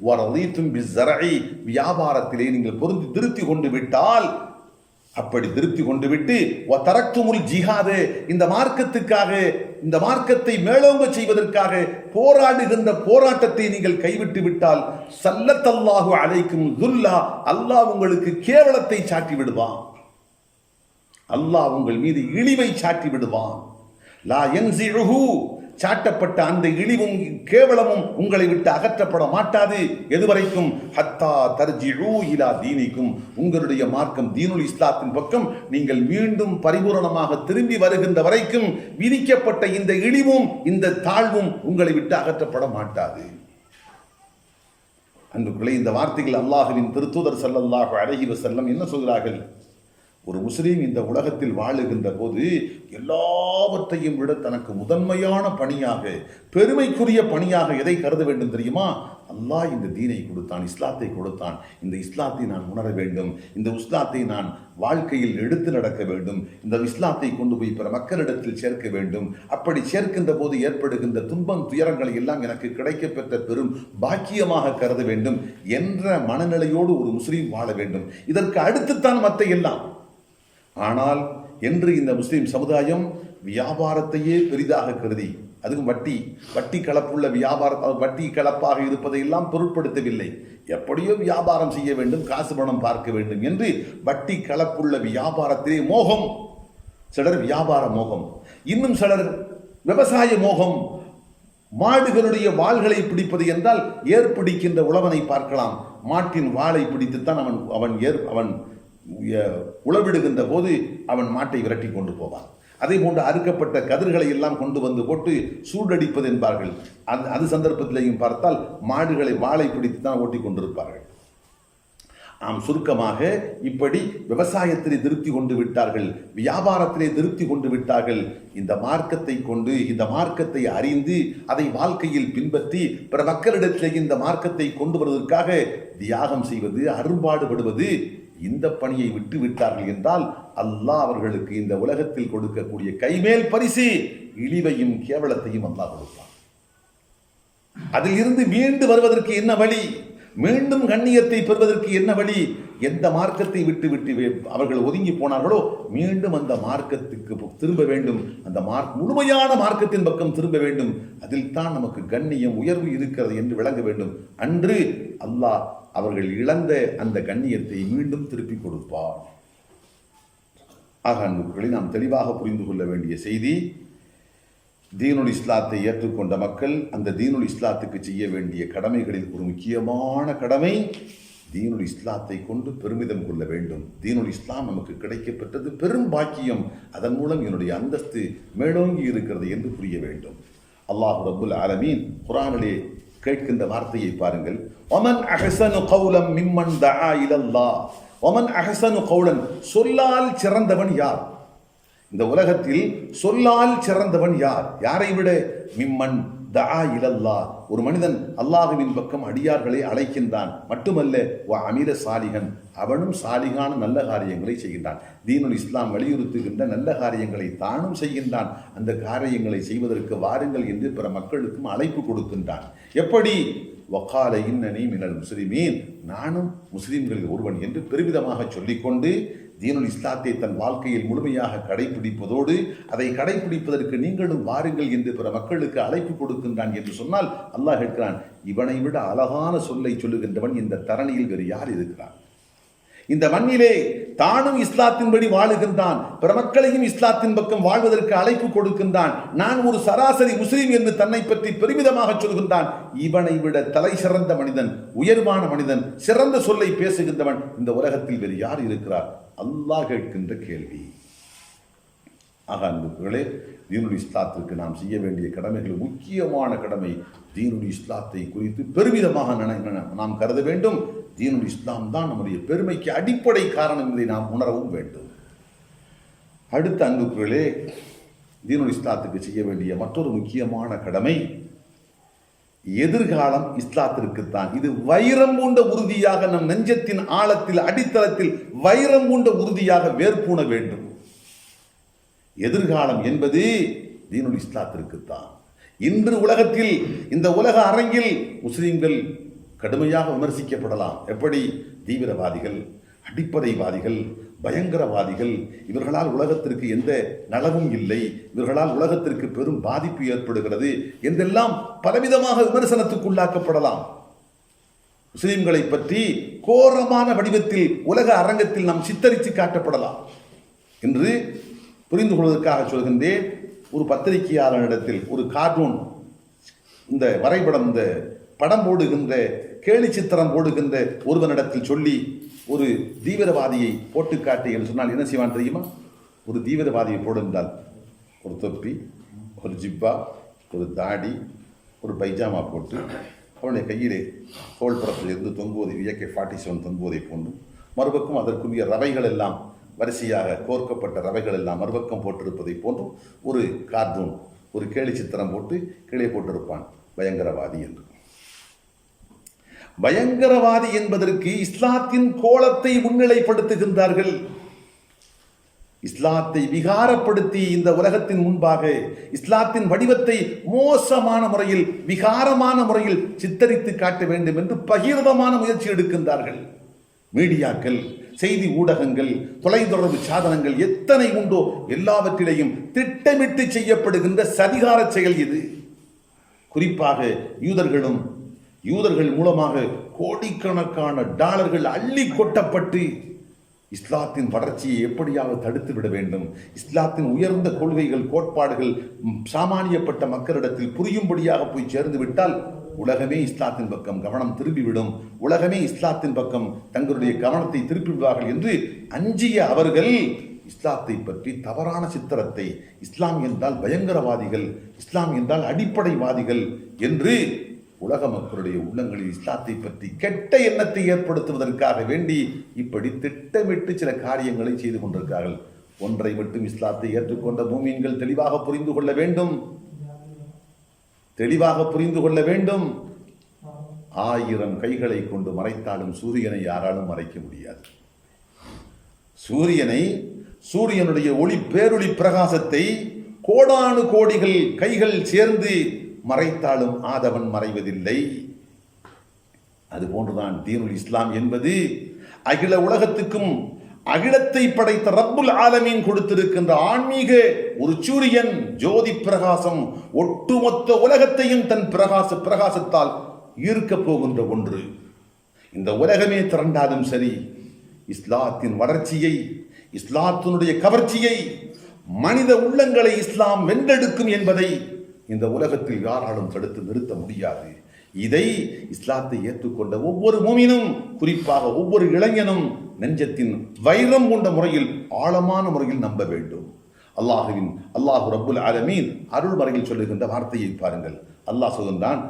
வரதீதும் பிஸ்ஸரஇ, வியாபாரத்திலே நீங்கள் பொருந்தி திருப்தி கொண்டு விட்டால், அப்படி திருப்தி கொண்டு விட்டு தரக்துமுல் ஜிஹாது, இந்த மார்க்கத்துக்காக, இந்த மார்க்கத்தை மேலோங்க செய்வதற்காக போராடுகின்ற போராட்டத்தை நீங்கள் கைவிட்டு விட்டால், ஸல்லல்லாஹு அலைக்கும் துல்லா, அல்லாஹ் உங்களுக்கு கேவலத்தை சாட்டி விடுவான், அல்லாஹ் உங்கள் மீது இழிவை சாட்டி விடுவான். லா யன்ஸிஹு, சாட்டப்பட்ட அந்த இழிவும் கேவலமும் உங்களை விட்டு அகற்றப்பட மாட்டாது. எதுவரைக்கும்? ஹத்தா தர்ஜிஊ இலா தீனிக்கும், உங்களுடைய மார்க்கம் தீனுல் இஸ்லாத்தின் பக்கம் நீங்கள் மீண்டும் பரிபூரணமாக திரும்பி வருகின்ற வரைக்கும் விதிக்கப்பட்ட இந்த இழிவும் இந்த தாழ்வும் உங்களை விட்டு அகற்றப்பட மாட்டாது. அன்புக்குள்ளே, இந்த வார்த்தைகள் அல்லாஹ்வின் திருத்தூதர் ஸல்லல்லாஹு அலைஹி வஸல்லம் என்ன சொல்கிறார்கள்? ஒரு முஸ்லீம் இந்த உலகத்தில் வாழுகின்ற போது எல்லாவற்றையும் விட தனக்கு முதன்மையான பணியாக, பெருமைக்குரிய பணியாக எதை கருத வேண்டும் தெரியுமா? அல்லாஹ் இந்த தீனை கொடுத்தான், இஸ்லாத்தை கொடுத்தான், இந்த இஸ்லாத்தை நான் உணர வேண்டும், இந்த இஸ்லாத்தை நான் வாழ்க்கையில் எடுத்து நடக்க வேண்டும், இந்த இஸ்லாத்தை கொண்டு போய் பிற மக்களிடத்தில் சேர்க்க வேண்டும். அப்படி சேர்க்கின்ற போது ஏற்படுகின்ற துன்பம் துயரங்களை எல்லாம் எனக்கு கிடைக்கப்பெற்ற பெரும் பாக்கியமாக கருத வேண்டும் என்ற மனநிலையோடு ஒரு முஸ்லீம் வாழ வேண்டும். இதற்கு அடுத்துத்தான் மற்ற எல்லாம். ஆனால் என்று இந்த முஸ்லிம் சமுதாயம் வியாபாரத்தையே பெரிதாக கருதி, அதுவும் வட்டி கலப்புள்ள வியாபாரம், வட்டி கலப்பாக இருப்பதையெல்லாம் பொருட்படுத்தவில்லை. எப்படியோ வியாபாரம் செய்ய வேண்டும், காசு பணம் பார்க்க வேண்டும் என்று வட்டி கலப்புள்ள வியாபாரத்திலே மோகம். சிலர் வியாபார மோகம், இன்னும் சிலர் விவசாய மோகம். மாடுகளுடைய வாள்களை பிடிப்பது என்றால் ஏற்பிடிக்கின்ற உழவனை பார்க்கலாம். மாட்டின் வாளை பிடித்துத்தான் அவன் உழவிடுகின்ற போது அவன் மாட்டை விரட்டி கொண்டு போவான். அதே போன்று அறுக்கப்பட்ட கதிர்களை எல்லாம் கொண்டு வந்து போட்டு சூடடிப்பது என்பார்கள். அது சந்தர்ப்பத்திலையும் பார்த்தால் மாடுகளை வாளை பிடித்து தான் ஓட்டி கொண்டிருப்பார்கள். சுருக்கமாக இப்படி விவசாயத்திலே திருப்தி கொண்டு விட்டார்கள், வியாபாரத்திலே திருப்தி கொண்டு விட்டார்கள். இந்த மார்க்கத்தை கொண்டு, இந்த மார்க்கத்தை அறிந்து அதை வாழ்க்கையில் பின்பற்றி பிற மக்களிடத்திலே இந்த மார்க்கத்தை கொண்டு வருவதற்காக தியாகம் செய்வது, அரும்பாடுபடுவது, இந்த பணியை விட்டு விட்டார்கள் என்றால் அல்லாஹ் அவர்களுக்கு இந்த உலகத்தில் கொடுக்கக்கூடிய கைமேல் பரிசு இழிவையும் கேவலத்தையும் அல்லாஹ் கொடுப்பார். அதில் இருந்து மீண்டு வருவதற்கு என்ன வழி? மீண்டும் கண்ணியத்தை பெறுவதற்கு என்ன வழி? எந்த மார்க்கத்தை விட்டு அவர்கள் ஒதுங்கி போனார்களோ மீண்டும் அந்த மார்க்கத்துக்கு திரும்ப வேண்டும். அந்த முழுமையான மார்க்கத்தின் பக்கம் திரும்ப வேண்டும். அதில் தான் நமக்கு கண்ணியம், உயர்வு இருக்கிறது என்று விளங்க வேண்டும். அன்று அல்லாஹ் அவர்கள் இழந்த அந்த கண்ணியத்தை மீண்டும் திருப்பி கொடுப்பார். ஆக அன்புகளை நாம் தெளிவாக புரிந்து கொள்ள வேண்டிய செய்தி, தீனுல் இஸ்லாத்தை ஏற்றுக்கொண்ட மக்கள் அந்த தீனுல் இஸ்லாத்துக்கு செய்ய வேண்டிய கடமைகளில் ஒரு முக்கியமான கடமை தீனுல் இஸ்லாத்தை கொண்டு பெருமிதம் கொள்ள வேண்டும். தீனுல் இஸ்லாம் நமக்கு கிடைக்கப்பட்டது பெரும் பாக்கியம், அதன் மூலம் என்னுடைய அந்தஸ்து மேலோங்கி இருக்கிறது என்று புரிய வேண்டும். அல்லாஹ் ரப்புல் ஆலமீன் குர்ஆனிலே கேட்கின்ற வார்த்தையை பாருங்கள். ஒமன் அஹ்ஸனு கௌலம் மிம்மன் தஆ இலல்லாஹ். ஒமன் அஹ்ஸனு கௌலன், சொல்லால் சிறந்தவன் யார்? இந்த உலகத்தில் சொல்லால் சிறந்தவன் யார்? யாரை விட? மிம்மன் தஆ இலல்லாஹ், ஒரு மனிதன் அல்லாஹ்வின் பக்கம் அடியார்களை அழைக்கின்றான், மட்டுமல்ல வ அமில சாலிகன், அவனும் சாலிகான நல்ல காரியங்களை செய்கின்றான். தீனுல் இஸ்லாம் வலியுறுத்துகின்ற நல்ல காரியங்களை தானும் செய்கின்றான். அந்த காரியங்களை செய்வதற்கு வாருங்கள் என்று பிற மக்களுக்கும் அழைப்பு கொடுக்கின்றான். எப்படி? வகால இன்னனி மினல் முஸ்லிமீன், நானும் முஸ்லிம்களில் ஒருவன் என்று பெருமிதமாக சொல்லிக்கொண்டு தீனுல் இஸ்லாத்தை தன் வாழ்க்கையில் முழுமையாக கடைபிடிப்பதோடு அதை கடைபிடிப்பதற்கு நீங்களும் வாருங்கள் என்று பிற மக்களுக்கு அழைப்பு கொடுக்கின்றான் என்று சொன்னால் அல்லாஹ் கேட்கிறான், இவனை விட அழகான சொல்லை சொல்லுகின்றவன் இந்த தரணியில் வேறு யார் இருக்கிறான்? இந்த மண்ணிலே தானும் இஸ்லாத்தின்படி வாழுகின்றான், பிற மக்களையும் இஸ்லாத்தின் பக்கம் வாழ்வதற்கு அழைப்பு கொடுக்கின்றான். நான் ஒரு சராசரி முஸ்லீம் என்று தன்னை பற்றி பெருமிதமாக சொல்கின்றான். இவனை விட தலை சிறந்த மனிதன், உயர்வான மனிதன், சிறந்த சொல்லை பேசுகின்றவன் இந்த உலகத்தில் வேறு யார் இருக்கிறார்? அல்லாஹ் கேட்கின்ற கேள்வி. ஆக அன்புகளே, தீனுல் இஸ்லாத்திற்கு நாம் செய்ய வேண்டிய கடமைகள் முக்கியமான கடமை தீனுல் இஸ்லாத்தை குறித்து பெருமிதமாக நாம் கருத வேண்டும். தீனுல் இஸ்லாம் தான் நம்முடைய பெருமைக்கு அடிப்படை காரணம், இதை நாம் உணரவும் வேண்டும். அடுத்த அன்புகளே, தீனுல் இஸ்லாத்துக்கு செய்ய வேண்டிய மற்றொரு முக்கியமான கடமை எதிர்காலம் இஸ்லாத்திற்குத்தான். இது வைரம் பூண்ட உறுதியாக நம் நெஞ்சத்தின் ஆழத்தில் அடித்தளத்தில் வைரம் பூண்ட உறுதியாக வேர்பூண வேண்டும். எதிர்காலம் என்பது தீனுல் இஸ்லாத்திற்குத்தான். இன்று உலகத்தில் இந்த உலக அரங்கில் முஸ்லிம்கள் கடுமையாக விமர்சிக்கப்படலாம். எப்படி? தீவிரவாதிகள், அடிப்படைவாதிகள், பயங்கரவாதிகள், இவர்களால் உலகத்திற்கு எந்த நலவும் இல்லை, இவர்களால் உலகத்திற்கு பெரும் பாதிப்பு ஏற்படுகிறது என்றெல்லாம் பலவிதமாக விமர்சனத்துக்குள்ளாக்கப்படலாம். முஸ்லிம்களை பற்றி கோரமான வடிவத்தில் உலக அரங்கத்தில் நாம் சித்தரித்து காட்டப்படலாம் என்று புரிந்து கொள்வதற்காக சொல்கின்றேன். ஒரு பத்திரிகையாளரிடத்தில் ஒரு கார்ட்டூன், இந்த வரைபடம், இந்த படம் போடுகின்ற, கேலி சித்திரம் போடுகின்ற ஒருவனிடத்தில் சொல்லி ஒரு தீவிரவாதியை போட்டு காட்டு என்று சொன்னால் என்ன செய்வான் தெரியுமா? ஒரு தீவிரவாதியை போடுந்தால் ஒரு தொப்பி, ஒரு ஜிப்பா, ஒரு தாடி, ஒரு பைஜாமா போட்டு அவனுடைய கையிலே தோள்புறத்தில் இருந்து தொங்குவதை AK-47 தொங்குவதை போன்று, மறுபக்கம் அதற்குரிய ரவைகள் எல்லாம் வரிசையாக கோர்க்கப்பட்ட ரவைகள் எல்லாம் மறுபக்கம் போட்டிருப்பதை போன்றும் ஒரு கார்ட்டூன், ஒரு கேலி சித்திரம் போட்டு கீழே போட்டிருப்பான் பயங்கரவாதி என்று. பயங்கரவாதி என்பதற்கு இஸ்லாத்தின் கோலத்தை முன்னிலைப்படுத்துகின்றார்கள். இஸ்லாத்தை விகாரப்படுத்தி இந்த உலகத்தின் முன்பாக இஸ்லாத்தின் வடிவத்தை மோசமான முறையில், விகாரமான முறையில் சித்தரித்து காட்ட வேண்டும் என்று பகிரதமான முயற்சி எடுக்கின்றார்கள். மீடியாக்கள், செய்தி ஊடகங்கள், தொலைத்தொடர்பு சாதனங்கள் எத்தனை உண்டோ எல்லாவற்றிலையும் திட்டமிட்டு செய்யப்படுகின்ற சதிகார செயல் இது. குறிப்பாக யூதர்கள் மூலமாக கோடிக்கணக்கான டாலர்கள் அள்ளி கொட்டப்பட்டு இஸ்லாத்தின் வளர்ச்சியை எப்படியாவது தடுத்து விட வேண்டும், இஸ்லாத்தின் உயர்ந்த கொள்கைகள், கோட்பாடுகள் சாமானியப்பட்ட மக்களிடத்தில் புரியும்படியாக போய் சேர்ந்து விட்டால் உலகமே இஸ்லாத்தின் பக்கம் கவனம் திரும்பிவிடும், உலகமே இஸ்லாத்தின் பக்கம் தங்களுடைய கவனத்தை திருப்பிவிடுவார்கள் என்று அஞ்சிய அவர்கள் இஸ்லாத்தை பற்றி தவறான சித்திரத்தை, இஸ்லாம் என்றால் பயங்கரவாதிகள், இஸ்லாம் என்றால் அடிப்படைவாதிகள் என்று உலக மக்களுடைய உள்ளங்களில் இஸ்லாத்தை பற்றி கெட்ட எண்ணத்தை ஏற்படுத்துவதற்காக வேண்டி இப்படி திட்டமிட்டு சில காரியங்களை செய்து கொண்டிருக்கிறார்கள். ஒன்றை மட்டும் இஸ்லாத்தை ஏற்றுக்கொண்ட மூமின்கள் தெளிவாக புரிந்து கொள்ள வேண்டும். 1000 கைகளை கொண்டு மறைத்தாலும் சூரியனை யாராலும் மறைக்க முடியாது. சூரியனுடைய பேரொளி பிரகாசத்தை கோடானு கோடிகள் கைகள் சேர்ந்து மறைத்தாலும் ஆதவன் மறைவதில்லை. அதுபோன்றுதான் தீனுல் இஸ்லாம் என்பது அகில உலகத்துக்கும் அகிலத்தை படைத்த ரப்புல் ஆலமீன் கொடுத்திருக்கின்ற ஆன்மீக ஒரு சூரியன், ஜோதி பிரகாசம், ஒட்டுமொத்த உலகத்தையும் தன் பிரகாசத்தால் ஈர்க்க போகின்ற ஒன்று. இந்த உலகமே திரண்டாலும் சரி, இஸ்லாத்தின் வளர்ச்சியை, இஸ்லாத்தினுடைய கவர்ச்சியை, மனித உள்ளங்களை இஸ்லாம் வென்றெடுக்கும் என்பதை இந்த உலகத்தில் யாராலும் தடுத்து நிறுத்த முடியாது. இதை இஸ்லாத்தை ஏற்றுக்கொண்ட ஒவ்வொரு மூமினும், குறிப்பாக ஒவ்வொரு இளைஞனும் நெஞ்சத்தின் வைரம் கொண்ட முறையில், ஆழமான முறையில் நம்ப வேண்டும். அல்லாஹு ரப்புல் ஆலமீன் அருள்மறையில் சொல்லுகின்ற வார்த்தையை பாருங்கள். அல்லாஹ் சொல்கின்றான்,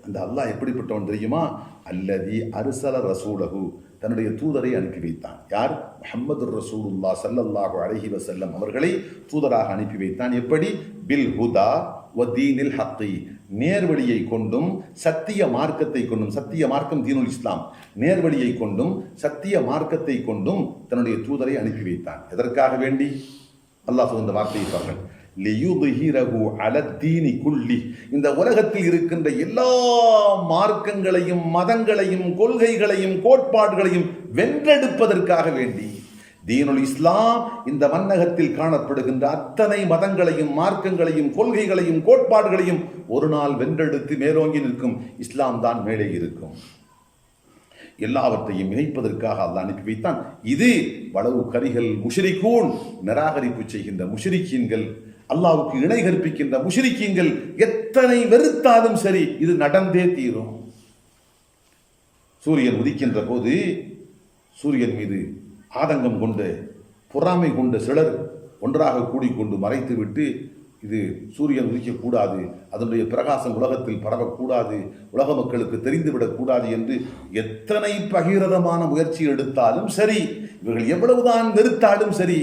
அந்த அல்லாஹ் எப்படிப்பட்டவன் தெரியுமா? அல்லதி அர்சல ரசூலஹு, தன்னுடைய தூதரை அனுப்பி வைத்தான். யார்? முஹம்மது ரசூலுல்லாஹ் ஸல்லல்லாஹு அலைஹி வஸல்லம் அவர்களை தூதராக அனுப்பி வைத்தான். எப்படி? பில் ஹுதா வ தீனில் ஹக்கி, நேர்வழியை கொண்டும் சத்திய மார்க்கத்தை கொண்டும், சத்திய மார்க்கம் தீனுல் இஸ்லாம், நேர்வழியை கொண்டும் சத்திய மார்க்கத்தை கொண்டும் தன்னுடைய தூதரை அனுப்பி வைத்தான். எதற்காக வேண்டி? அல்லாஹ் சொல்கின்ற வார்த்தையை பாருங்கள். லியுத்ஹிரஹு அலத்தீனி குல்லி, இந்த உலகத்தில் இருக்கின்ற எல்லா மார்க்கங்களையும், மதங்களையும், கொள்கைகளையும், கோட்பாடுகளையும் வென்றெடுப்பதற்காக வேண்டி தீனுல் இஸ்லாம் இந்த மன்னகத்தில் காணப்படுகின்ற அத்தனை மதங்களையும், மார்க்கங்களையும், கொள்கைகளையும், கோட்பாடுகளையும் ஒரு நாள் வென்றெடுத்து மேலோங்கி நிற்கும். இஸ்லாம் தான் மேலே இருக்கும். எல்லாவற்றையும் இணைப்பதற்காக அல்லாஹ் அனுப்பி வைத்தான். இது வளவு கரிகள் முஷ்ரிகூன், நிராகரிப்பு செய்கின்ற முஷ்ரிக்கீன்கள், அல்லாஹ்வுக்கு இணை கற்பிக்கின்ற முஷ்ரிக்கீன்கள் எத்தனை வெறுத்தாலும் சரி, இது நடந்தே தீரும். சூரியன் உதிக்கின்ற போது சூரியன் மீது ஆதங்கம் கொண்டு, பொறாமை கொண்ட சிலர் ஒன்றாக கூடிக்கொண்டு மறைத்து விட்டு, இது சூரியன் உதிக்கக்கூடாது, அதனுடைய பிரகாசம் உலகத்தில் பரவக்கூடாது, உலக மக்களுக்கு தெரிந்துவிடக்கூடாது என்று எத்தனை பகிரதமான முயற்சி எடுத்தாலும் சரி, இவர்கள் எவ்வளவுதான் வெறுத்தாலும் சரி,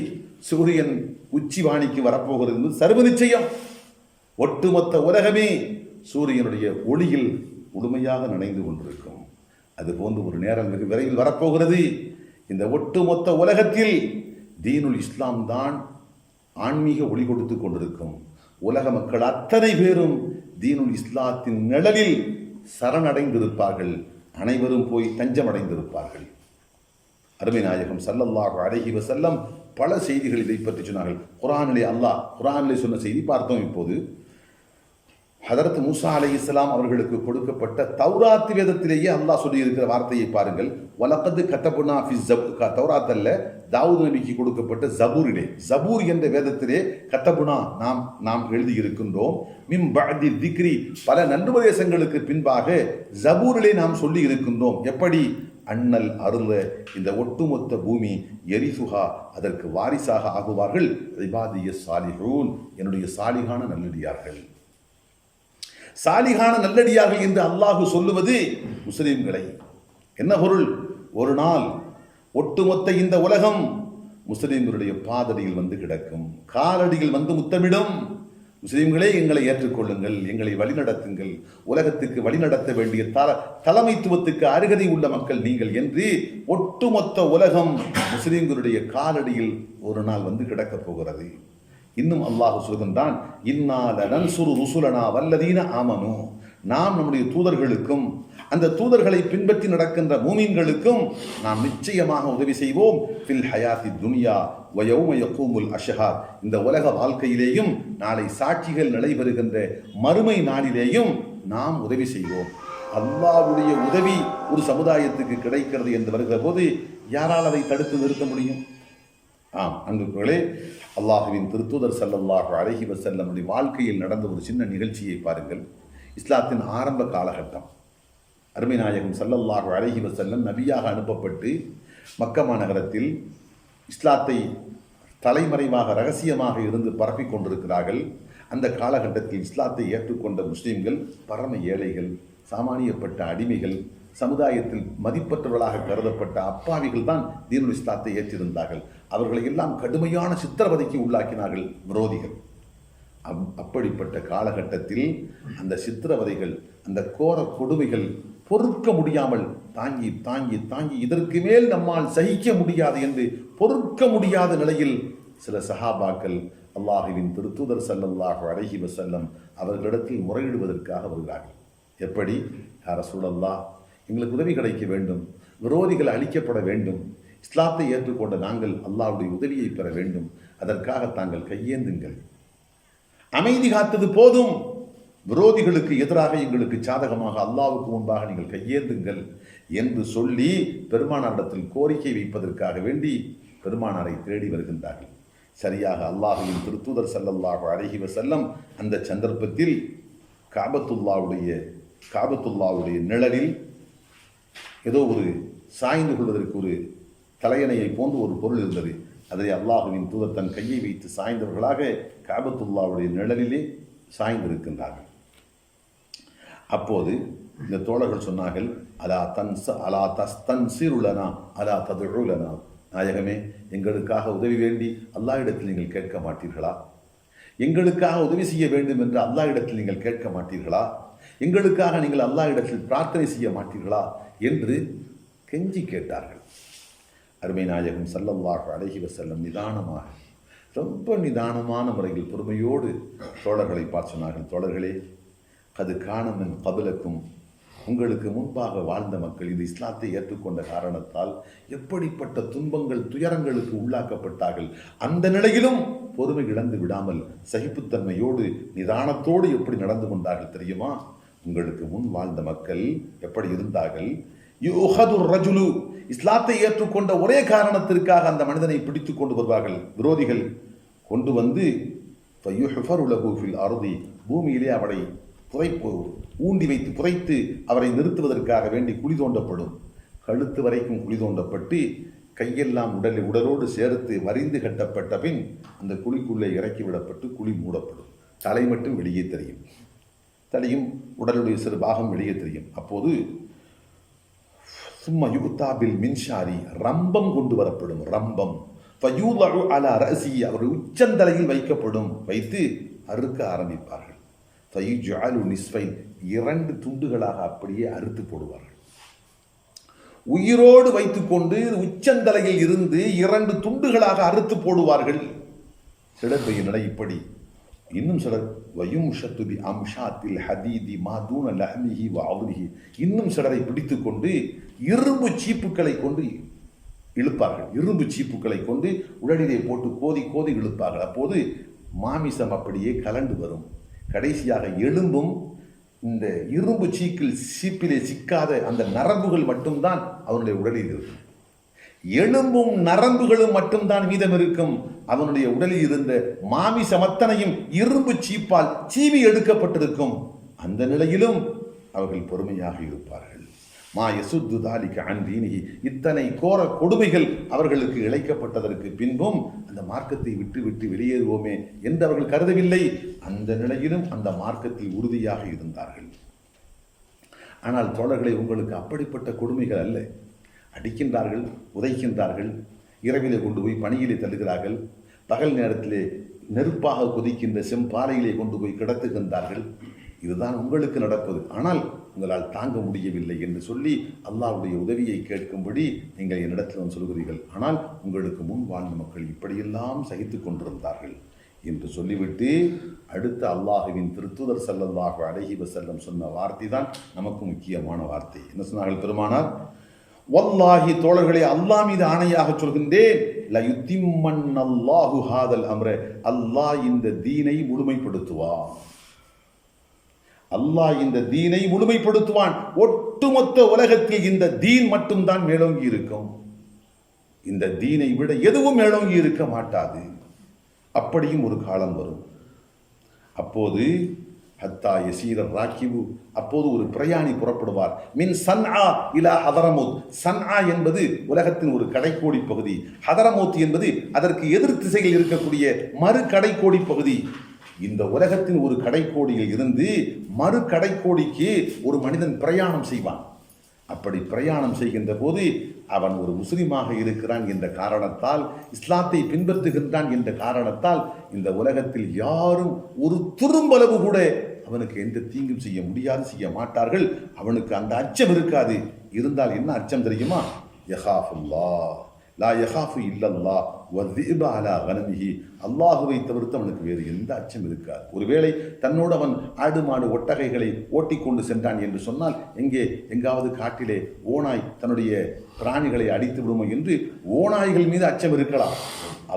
சூரியன் உச்சி வாணிக்கு வரப்போகிறது என்று சர்வ நிச்சயம். ஒட்டுமொத்த உலகமே சூரியனுடைய ஒளியில் முழுமையாக நனைந்து கொண்டிருக்கும். அதுபோன்று ஒரு நேரம் வெகு விரைவில் வரப்போகிறது. இந்த ஒட்டுமொத்த உலகத்தில் தீனுல் இஸ்லாம் தான் ஆன்மீக ஒளி கொடுத்து கொண்டிருக்கும். உலக மக்கள் அத்தனை பேரும் தீனுல் இஸ்லாத்தின் நிழலில் சரணடைந்திருப்பார்கள். அனைவரும் போய் தஞ்சமடைந்திருப்பார்கள். அருமை நாயகம் ஸல்லல்லாஹு அலைஹி வஸல்லம் பல செய்திகள் இதை பற்றி சொன்னார்கள். குர்ஆனிலே சொன்ன செய்தி பார்த்தோம். இப்போது ஹதரத் மூசா அலைஹிஸ்ஸலாம் அவர்களுக்கு கொடுக்கப்பட்ட தௌராத் வேதத்திலேயே அல்லாஹ் சொல்லி இருக்கிற வார்த்தையை பாருங்கள். வலக்கது கத்தபுனா ஃபி தௌராத் அல்ல, தாவூத் நபிக்கு கொடுக்கப்பட்ட ஜபூரிலே, ஜபூர் என்ற வேதத்திலே கத்தபுனா நாம் எழுதியிருக்கின்றோம். மிம் பஅதி திக்ரி, பல நன்றுபதேசங்களுக்கு பின்பாக ஜபூரிலே நாம் சொல்லி இருக்கின்றோம். எப்படி? அண்ணல் அருள இந்த ஒட்டுமொத்த பூமி எரிசுகா, அதற்கு வாரிசாக ஆகுவார்கள் இபாதிய சாலிஹூன், என்னுடைய சாலிகான நல்லடியார்கள். சாலிகான நல்லடியார்கள் என்று அல்லாஹு சொல்லுவது முஸ்லிம்களை. என்ன பொருள்? ஒரு நாள் ஒட்டுமொத்த இந்த உலகம் முஸ்லிம்களுடைய பாதடியில் வந்து கிடக்கும், காலடியில் வந்து முத்தமிடும். முஸ்லிம்களே, எங்களை ஏற்றுக்கொள்ளுங்கள், எங்களை வழிநடத்துங்கள், உலகத்துக்கு வழிநடத்த வேண்டிய தலைமைத்துவத்துக்கு அருகதை உள்ள மக்கள் நீங்கள் என்று ஒட்டுமொத்த உலகம் முஸ்லிம்களுடைய காலடியில் ஒரு நாள் வந்து கிடக்கப் போகிறது. இன்னும் அல்லாஹ் சொல்கின்றான், இன்னா லனன்சுரு ருசுலனா வல்லதீன ஆமனு, நாம் நம்முடைய தூதர்களுக்கும் அந்த தூதர்களை பின்பற்றி நடக்கின்ற மூமின்களுக்கும் நாம் நிச்சயமாக உதவி செய்வோம். ஃபில் ஹயாத்தி துனியா வ யௌம யகூமுல் அஷ்ஹாத், இந்த உலக வாழ்க்கையிலேயும் நாளை சாட்சிகள் நடைபெறுகின்ற மறுமை நாளிலேயும் நாம் உதவி செய்வோம். அல்லாஹ்வுடைய உதவி ஒரு சமுதாயத்துக்கு கிடைக்கிறது என்று வருகிற போது யாரால் அதை தடுத்து நிறுத்த முடியும்? அன்புகளே, அல்லாஹுவின் திருத்தூதர் ஸல்லல்லாஹு அலைஹி வஸல்லமுடைய வாழ்க்கையில் நடந்த ஒரு சின்ன நிகழ்ச்சியை பாருங்கள். இஸ்லாத்தின் ஆரம்ப காலகட்டம், அருமை நாயகம் ஸல்லல்லாஹு அலைஹி வஸல்லம் நபியாக அனுப்பப்பட்டு மக்கா நகரத்தில் இஸ்லாத்தை தலைமறைவாக ரகசியமாக இருந்து பரப்பிக் கொண்டிருக்கிறார்கள். அந்த காலகட்டத்தில் இஸ்லாத்தை ஏற்றுக்கொண்ட முஸ்லீம்கள் பரம ஏழைகள், சாமானியப்பட்ட அடிமைகள், சமுதாயத்தில் மதிப்பற்றவர்களாக கருதப்பட்ட அப்பாவிகள் தான் தீனுல் இஸ்லாத்தை ஏற்றிருந்தார்கள். அவர்களை எல்லாம் கடுமையான சித்திரவதைக்கு உள்ளாக்கினார்கள் விரோதிகள். அப்படிப்பட்ட காலகட்டத்தில் அந்த சித்திரவதைகள், அந்த கோர கொடுமைகள் பொறுக்க முடியாமல் தாங்கி தாங்கி தாங்கி இதற்கு மேல் நம்மால் சகிக்க முடியாது என்று பொறுக்க முடியாத நிலையில் சில சஹாபாக்கள் அல்லாஹுவின் திருத்தூதர் ஸல்லல்லாஹு அலைஹி வஸல்லம் அவர்களிடத்தில் முறையிடுவதற்காக வருகிறார்கள். எப்படி? யா ரசூலல்லாஹ், எங்களுக்கு உதவி கிடைக்க வேண்டும், விரோதிகள் அழிக்கப்பட வேண்டும், இஸ்லாத்தை ஏற்றுக்கொண்ட நாங்கள் அல்லாஹ்வுடைய உதவியை பெற வேண்டும், அதற்காக தாங்கள் கையேந்துங்கள், அமைதி காத்தது போதும், விரோதிகளுக்கு எதிராக எங்களுக்கு சாதகமாக அல்லாஹ்வுக்கு முன்பாக நீங்கள் கையேந்துங்கள் என்று சொல்லி பெருமானாரிடத்தில் கோரிக்கை வைப்பதற்காக வேண்டி பெருமானாரை தேடி வருகின்றார்கள். சரியாக அல்லாஹுவின் திருத்தூதர் ஸல்லல்லாஹு அலைஹி வஸல்லம் அந்த சந்தர்ப்பத்தில் காபத்துல்லாவுடைய நிழலில் ஏதோ ஒரு சாய்ந்து கொள்வதற்கு ஒரு தலையணையை போன்று ஒரு பொருள் இருந்தது. அதை அல்லாஹுவின் தூதர் தன் கையை வைத்து சாய்ந்தவர்களாக காபத்துல்லாவுடைய நிழலிலே சாய்ந்திருக்கின்றார்கள். அப்போது இந்த தோழர்கள் சொன்னார்கள், அலா தஸ்தன்சிருலனா அலா ததுஉலனா, நாயகமே, எங்களுக்காக உதவி வேண்டி அல்லாஹ்விடத்தில் நீங்கள் கேட்க மாட்டீர்களா? எங்களுக்காக உதவி செய்ய வேண்டும் என்று அல்லாஹ்விடத்தில் நீங்கள் கேட்க மாட்டீர்களா? எங்களுக்காக நீங்கள் அல்லாஹ்விடத்தில் பிரார்த்தனை செய்ய மாட்டீர்களா என்று கெஞ்சி கேட்டார்கள். அருமை நாயகம் ஸல்லல்லாஹு அலைஹி வஸல்லம் நிதானமாக, ரொம்ப நிதானமான முறையில் பொறுமையோடு தோழர்களை பார்த்து சொன்னார்கள், தோழர்களே, அது காணமின் கபலக்கும், உங்களுக்கு முன்பாக வாழ்ந்த மக்கள் இந்த இஸ்லாத்தை ஏற்றுக்கொண்ட காரணத்தால் எப்படிப்பட்ட துன்பங்கள் துயரங்களுக்கு உள்ளாக்கப்பட்டார்கள். அந்த நிலையிலும் பொறுமை இழந்து விடாமல் சகிப்புத்தன்மையோடு நிதானத்தோடு எப்படி நடந்து கொண்டார்கள் தெரியுமா? உங்களுக்கு முன் வாழ்ந்த மக்கள் எப்படி இருந்தார்கள்? யுஹதுர் ரஜுலு, இஸ்லாத்தை ஏற்றுக்கொண்ட ஒரே காரணத்திற்காக அந்த மனிதனை பிடித்து கொண்டு வருவார்கள் விரோதிகள். கொண்டு வந்து ஃபயுஹ்ஃபரு லஹு ஃபில் அர்தி, பூமியிலே அவரை ஊண்டி வைத்து புதைத்து அவரை நிறுத்துவதற்காக வேண்டி குழி தோண்டப்படும். கழுத்து வரைக்கும் குழி தோண்டப்பட்டு கையெல்லாம் உடலோடு சேர்த்து வரிந்து கட்டப்பட்ட பின் அந்த குழிக்குள்ளே இறக்கி விடப்பட்டு குழி மூடப்படும். தலை மட்டும் வெளியே தெரியும், தலையும் உடலுடைய சிறு பாகம் வெளியே தெரியும். அப்போது சும்மா யுக்தாபில் மின்ஷாரி, ரம்பம் கொண்டு வரப்படும். ரம்பம் ஃபயூலஉ அலா ரஸி, அவர் உச்சந்தலையில் வைக்கப்படும். வைத்து அறுக்க ஆரம்பிப்பார்கள். ஃபயுஜஅலு நிஸ்ஃபைன், 2 துண்டுகளாக அப்படியே அறுத்து போடுவார்கள். உயிரோடு வைத்துக்கொண்டு உச்சந்தலையில் இருந்து 2 துண்டுகளாக அறுத்து போடுவார்கள். சிலருடைய நிலை இப்படி. இன்னும் சிலர் வயும்ஷத்து பி அம்ஷாத்தில் ஹதீதி மாதூன லஹ்மிஹி வ அவ்ரிஹி, இன்னும் சிலரை பிடித்து கொண்டு இரும்பு சீப்புக்களை கொண்டு இழுப்பார்கள். இரும்பு சீப்புக்களை கொண்டு உடலிலே போட்டு கோதி கோதி இழுப்பார்கள். அப்போது மாமிசம் அப்படியே கலண்டு வரும். கடைசியாக எலும்பும் இந்த இரும்பு சீப்பிலே சிக்காத அந்த நரம்புகள் மட்டும்தான் அவனுடைய உடலில் இருக்கும். எலும்பும் நரம்புகளும் மட்டும்தான் மீதம் இருக்கும். அவனுடைய உடலில் இருந்த மாமிசம் அத்தனையும் இரும்பு சீப்பால் சீவி எடுக்கப்பட்டிருக்கும். அந்த நிலையிலும் அவர்கள் பொறுமையாக இருப்பார்கள். மா யசுத்து தாலிக அன் தீனிஹி, இத்தனை கோர கொடுமைகள் அவர்களுக்கு இழைக்கப்பட்டதற்கு பின்பும் அந்த மார்க்கத்தை விட்டு விட்டு வெளியேறுவோமே என்று அவர்கள் கருதவில்லை. அந்த நிலையிலும் அந்த மார்க்கத்தில் உறுதியாக இருந்தார்கள். ஆனால் தோழர்களை, உங்களுக்கு அப்படிப்பட்ட கொடுமைகள் அல்ல. அடிக்கின்றார்கள், உதைக்கின்றார்கள், இரவிலே கொண்டு போய் பணியிலே தள்ளுகிறார்கள், பகல் நேரத்திலே நெருப்பாக கொதிக்கின்ற செம்பாலையிலே கொண்டு போய் கிடத்துகின்றார்கள். இதுதான் உங்களுக்கு நடப்பது. ஆனால் உங்களால் தாங்க முடியவில்லை என்று சொல்லி அல்லாஹ்வுடைய உதவியை கேட்கும்படி நீங்கள் என்னிடத்தில் வந்து சொல்கிறீர்கள். ஆனால் உங்களுக்கு முன் வாழ்ந்த மக்கள் இப்படியெல்லாம் சகித்து கொண்டிருந்தார்கள் என்று சொல்லிவிட்டு அடுத்த அல்லாஹுவின் திருத்தூதர் ஸல்லல்லாஹு அலைஹி வஸல்லம் சொன்ன வார்த்தை தான் நமக்கு முக்கியமான வார்த்தை. என்ன சொன்னார்கள் பெருமானார்? வல்லாஹி, தோழர்களே, அல்லாஹ் மீது ஆணையாக சொல்கின்றேன், லயுத்திம்மன்னல்லாஹு ஹாதல் அம்ர, அல்லாஹ் இந்த தீனை முழுமைப்படுத்துவான். அல்லாஹ் இந்த தீனை முழுமைப்படுத்துவான். ஒட்டுமொத்த உலகத்தில் இந்த தீன் மட்டும்தான் மேலோங்கி இருக்கும். இந்த தீனை விட எதுவும் மேலோங்கி இருக்க மாட்டாது. அப்படியும் ஒரு காலம் வரும். அப்போது ஹத்தா யசீரர் ராக்கிபு, அப்போது ஒரு பிரயாணி புறப்படுவார். மின் சன்ஆ இலா ஹதரமௌத். சன்ஆ என்பது உலகத்தின் ஒரு கடைக்கோடி பகுதி. ஹதரமௌத் என்பது அதற்கு எதிர் திசையில் இருக்கக்கூடிய மறு கடைக்கோடி பகுதி. இந்த உலகத்தின் ஒரு கடைக்கோடியில் இருந்து மறு கடைக்கோடிக்கு ஒரு மனிதன் பிரயாணம் செய்வான். அப்படி பிரயாணம் செய்கின்ற போது அவன் ஒரு முஸ்லிமாக இருக்கிறான் என்ற காரணத்தால், இஸ்லாத்தை பின்பற்றுகின்றான் என்ற காரணத்தால் இந்த உலகத்தில் யாரும் ஒரு துரும்பளவு கூட அவனுக்கு எந்த தீங்கும் செய்ய முடியாது, செய்ய மாட்டார்கள். அவனுக்கு அந்த அச்சம் இருக்காது. இருந்தால் என்ன அச்சம் தெரியுமா? யஹாஃபுல்லாஹ் லா யஹாஃபு இல்லல்லாஹ் வذிப அலா கனமிஹி, அல்லாஹுவை தவிர்த்து அவனுக்கு வேறு எந்த அச்சம் இருக்காது. ஒருவேளை தன்னோடு அவன் ஆடு மாடு ஒட்டகைகளை ஓட்டிக்கொண்டு சென்றான் என்று சொன்னால், எங்காவது காட்டிலே ஓநாய் தன்னுடைய பிராணிகளை அடித்து விடுமோ என்று ஓநாய்கள் மீது அச்சம் இருக்கலாம்,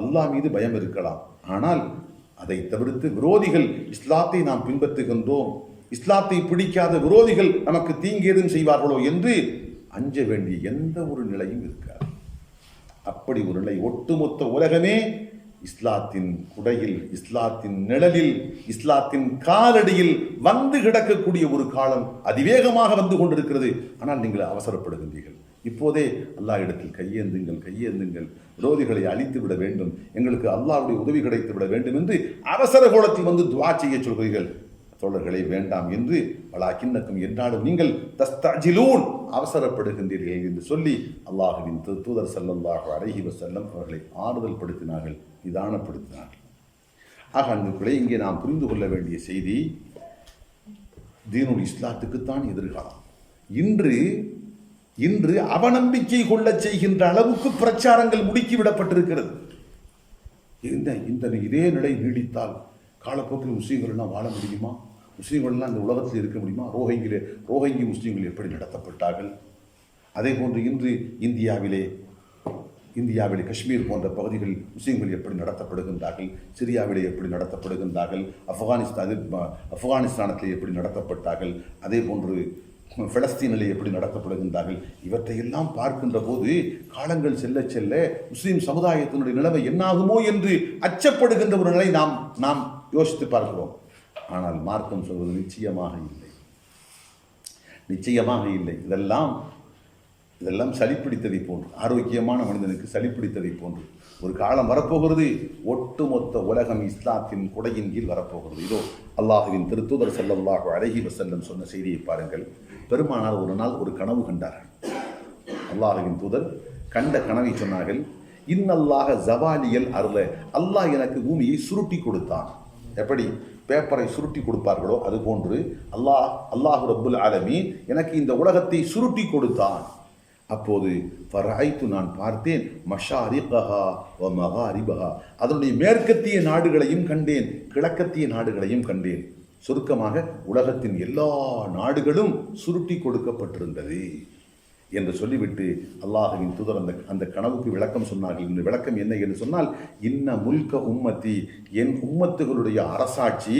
அல்லாஹ் மீது பயம் இருக்கலாம். ஆனால் அதை தவிர்த்து விரோதிகள், இஸ்லாத்தை நாம் பின்பற்றுகின்றோம், இஸ்லாத்தை பிடிக்காத விரோதிகள் நமக்கு தீங்கேதும் செய்வார்களோ என்று அஞ்ச வேண்டிய எந்த ஒரு நிலையும் இருக்காது. அப்படி ஒரு நிலை ஒட்டுமொத்த உலகமே இஸ்லாத்தின் குடையில், இஸ்லாத்தின் நிழலில், இஸ்லாத்தின் காலடியில் வந்து கிடக்கக்கூடிய ஒரு காலம் அதிவேகமாக வந்து கொண்டிருக்கிறது. ஆனால் நீங்கள் அவசரப்படுகின்றீர்கள். இப்போதே அல்லாஹ் இடத்தில் கையேந்துங்கள், விரோதிகளை அழித்து விட வேண்டும், எங்களுக்கு அல்லாஹ்வுடைய உதவி கிடைத்து விட வேண்டும் என்று அவசர கோலத்தில் வந்து துஆ செய்ய சொல்கிறீர்கள். தோழர்களை, வேண்டாம் என்று வலாக்கின்னக்கும், என்றாலும் நீங்கள் தஸ்தஜிலூன், அவசரப்படுகின்றீர்கள் என்று சொல்லி அல்லாஹுவின் தூதர் ஸல்லல்லாஹு அலைஹி வஸல்லம் அவர்களை ஆறுதல் படுத்தினார்கள், நிதானப்படுத்தினார்கள். ஆக அன்புகளே, இங்கே நாம் புரிந்து கொள்ள வேண்டிய செய்தி, தீனுல் இஸ்லாத்துக்குத்தான் எதிர்காலம். இன்று அவநம்பிக்கை கொள்ள செய்கின்ற அளவுக்கு பிரச்சாரங்கள் முடுக்கிவிடப்பட்டிருக்கிறது. இதே நிலை நீடித்தால் காலப்போக்கில் முஸ்லீம்கள் எல்லாம் வாழ முடியுமா? முஸ்லீம்கள்லாம் இந்த உலகத்தில் இருக்க முடியுமா? ரோஹிங்கி முஸ்லீம்கள் எப்படி நடத்தப்பட்டார்கள்? அதே போன்று இன்று இந்தியாவிலே காஷ்மீர் போன்ற பகுதிகளில் முஸ்லீம்கள் எப்படி நடத்தப்படுகின்றார்கள்? சிரியாவிலே எப்படி நடத்தப்படுகின்றார்கள்? ஆப்கானிஸ்தானத்தில் எப்படி நடத்தப்பட்டார்கள்? அதே போன்று பலஸ்தீனிலே எப்படி நடத்தப்படுகின்றார்கள்? இவற்றையெல்லாம் பார்க்கின்ற போது காலங்கள் செல்ல செல்ல முஸ்லீம் சமுதாயத்தினுடைய நிலைமை என்னாகுமோ என்று அச்சப்படுகின்ற ஒரு நிலை நாம் யோசித்து பார்க்கிறோம். ஆனால் மார்க்கம் சொல்வது நிச்சயமாக இல்லை. இதெல்லாம் சளிப்பிடித்ததை போன்று, ஆரோக்கியமான மனிதனுக்கு சளிப்பிடித்ததை போன்று ஒரு காலம் வரப்போகிறது. ஒட்டுமொத்த உலகம் இஸ்லாத்தின் குடையின் கீழ் வரப்போகிறது. இதோ அல்லாஹுவின் திருத்தூதர் ஸல்லல்லாஹு அலைஹி வஸல்லம் சொன்ன செய்தியை பாருங்கள். பெருமானார் ஒரு நாள் ஒரு கனவு கண்டார்கள். அல்லாஹுவின் தூதர் கண்ட கனவை சொன்னார்கள். இன்னல்லாஹ ஜவாலியல் அர்ல, அல்லாஹ் எனக்கு பூமியை சுருட்டி கொடுத்தான். எப்படி பேப்பரை சுருட்டி கொடுப்பார்களோ அதுபோன்று அல்லாஹ் ரப்புல் ஆலமீன் எனக்கு இந்த உலகத்தை சுருட்டி கொடுத்தான். அப்போது ஃபரஐத்து, நான் பார்த்தேன், மஷாரிகஹா வ மகாரிபஹா, அதனுடைய மேற்கத்திய நாடுகளையும் கண்டேன், கிழக்கத்திய நாடுகளையும் கண்டேன். சுருக்கமாக உலகத்தின் எல்லா நாடுகளும் சுருட்டி கொடுக்கப்பட்டிருந்தது என்று சொல்லிவிட்டு அல்லாஹுவின் தூதர் அந்த கனவுக்கு விளக்கம் சொன்னார்கள். இந்த விளக்கம் என்ன என்று சொன்னால், இன்ன முல்க உம்மத்தி, என் உம்மத்துகளுடைய அரசாட்சி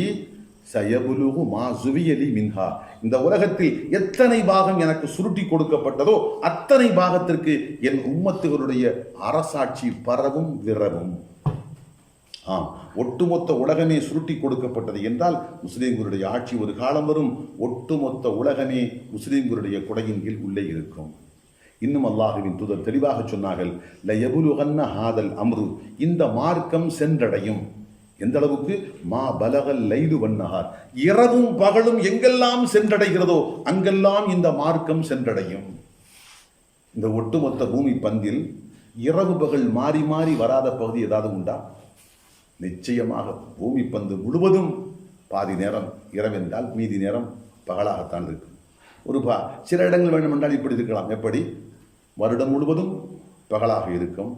சயபுலுகு மா ஜுவியலி மின்ஹா, இந்த உலகத்தில் எத்தனை பாகம் எனக்கு சுருட்டி கொடுக்கப்பட்டதோ அத்தனை பாகத்திற்கு என் உம்மத்துகளுடைய அரசாட்சி பரவும் விரவும். ஒட்டுமொத்த உலகமே சுருட்டி கொடுக்கப்பட்டது என்றால் முஸ்லீம்களுடைய ஆட்சி ஒரு காலம் வரும், ஒட்டுமொத்த உலகமே முஸ்லீம்களுடைய குடையின் கீழ் உள்ளே இருக்கும். இன்னும் அல்லாஹுவின் தூதர் தெளிவாக சொன்னார்கள், லயபுலுகன்ன ஹாதல் அம்ரு, இந்த மார்க்கம் சென்றடையும். எந்த அளவுக்கு? மா பலகல் லைலு வன்னஹார், இரவும் பகலும் எங்கெல்லாம் சென்றடைகிறதோ அங்கெல்லாம் இந்த மார்க்கம் சென்றடையும். இந்த ஒட்டுமொத்த பூமி பந்தில் இரவு பகல் மாறி மாறி வராத பகுதி ஏதாவது உண்டா? நிச்சயமாக பூமி பந்து முழுவதும் பாதி நேரம் இரவென்றால் மீதி நேரம் பகலாகத்தான் இருக்கும். சில இடங்கள் வேண்டுமென்றால் இப்படி இருக்கலாம். எப்படி? வருடம் முழுவதும் பகலாக இருக்கும்,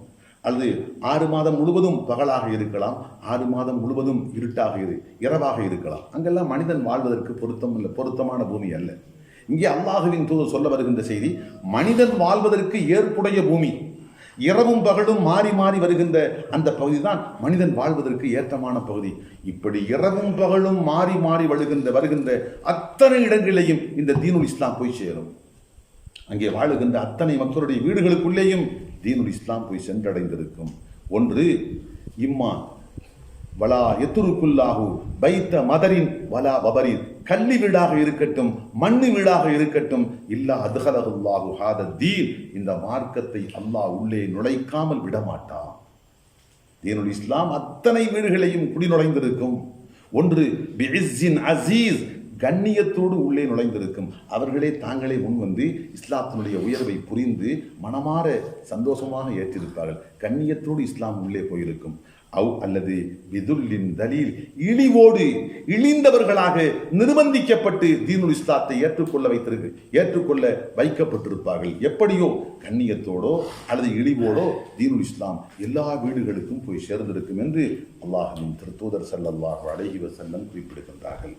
அல்லது 6 மாதம் முழுவதும் பகலாக இருக்கலாம், 6 மாதம் முழுவதும் இரவாக இருக்கலாம். அங்கெல்லாம் மனிதன் வாழ்வதற்கு பொருத்தமான பூமி அல்ல. இங்கே அல்லாஹுவின் தூதர் சொல்ல வருகின்ற செய்தி, மனிதன் வாழ்வதற்கு ஏற்புடைய பூமி, இரவும் பகலும் மாறி மாறி வருகின்ற அந்த பகுதி தான் மனிதன் வாழ்வதற்கு ஏற்றமான பகுதி. இப்படி இரவும் பகலும் மாறி மாறி வருகின்ற அத்தனை இடங்களிலேயும் இந்த தீனுல் இஸ்லாம் போய் சேரும். அங்கே வாழுகின்ற அத்தனை மக்களுடைய வீடுகளுக்குள்ளேயும் தீனுல் இஸ்லாம் போய் சென்றடைந்திருக்கும். ஒன்று, இம்மா வலா எத்துருக்குல்லாஹு பைத்த மதரின் வலா வபரின், கள்ளி வீடாக இருக்கட்டும், மண்ணு வீடாக இருக்கட்டும், இல்லா அதுகலகுல்லாஹு ஹாத தீன், இந்த மார்க்கத்தை அல்லாஹ் உள்ளே நுழைக்காமல் விடமாட்டான். தீனுல் இஸ்லாம் அத்தனை வீடுகளையும் குடி நுழைந்திருக்கும். ஒன்று, பிஇஸ்ஸின் அசீஸ், கண்ணியத்தோடு உள்ளே நுழைந்திருக்கும். அவர்களே தாங்களே முன்வந்து இஸ்லாத்தினுடைய உயர்வை புரிந்து மனமாற சந்தோஷமாக ஏற்றிருப்பார்கள். கண்ணியத்தோடு இஸ்லாம் உள்ளே போயிருக்கும். அல்லது விதுல்லின் தலீல், இழிவோடு இழிந்தவர்களாக நிர்பந்திக்கப்பட்டு தீனுல் இஸ்லாத்தை ஏற்றுக்கொள்ள வைக்கப்பட்டிருப்பார்கள். எப்படியோ கண்ணியத்தோடோ அல்லது இழிவோடோ தீனுல் இஸ்லாம் எல்லா வீடுகளுக்கும் போய் சேர்ந்திருக்கும் என்று அல்லாஹ்வின் திருத்தூதர் ஸல்லல்லாஹு அலைஹி வஸல்லம் குறிப்பிடுகின்றார்கள்.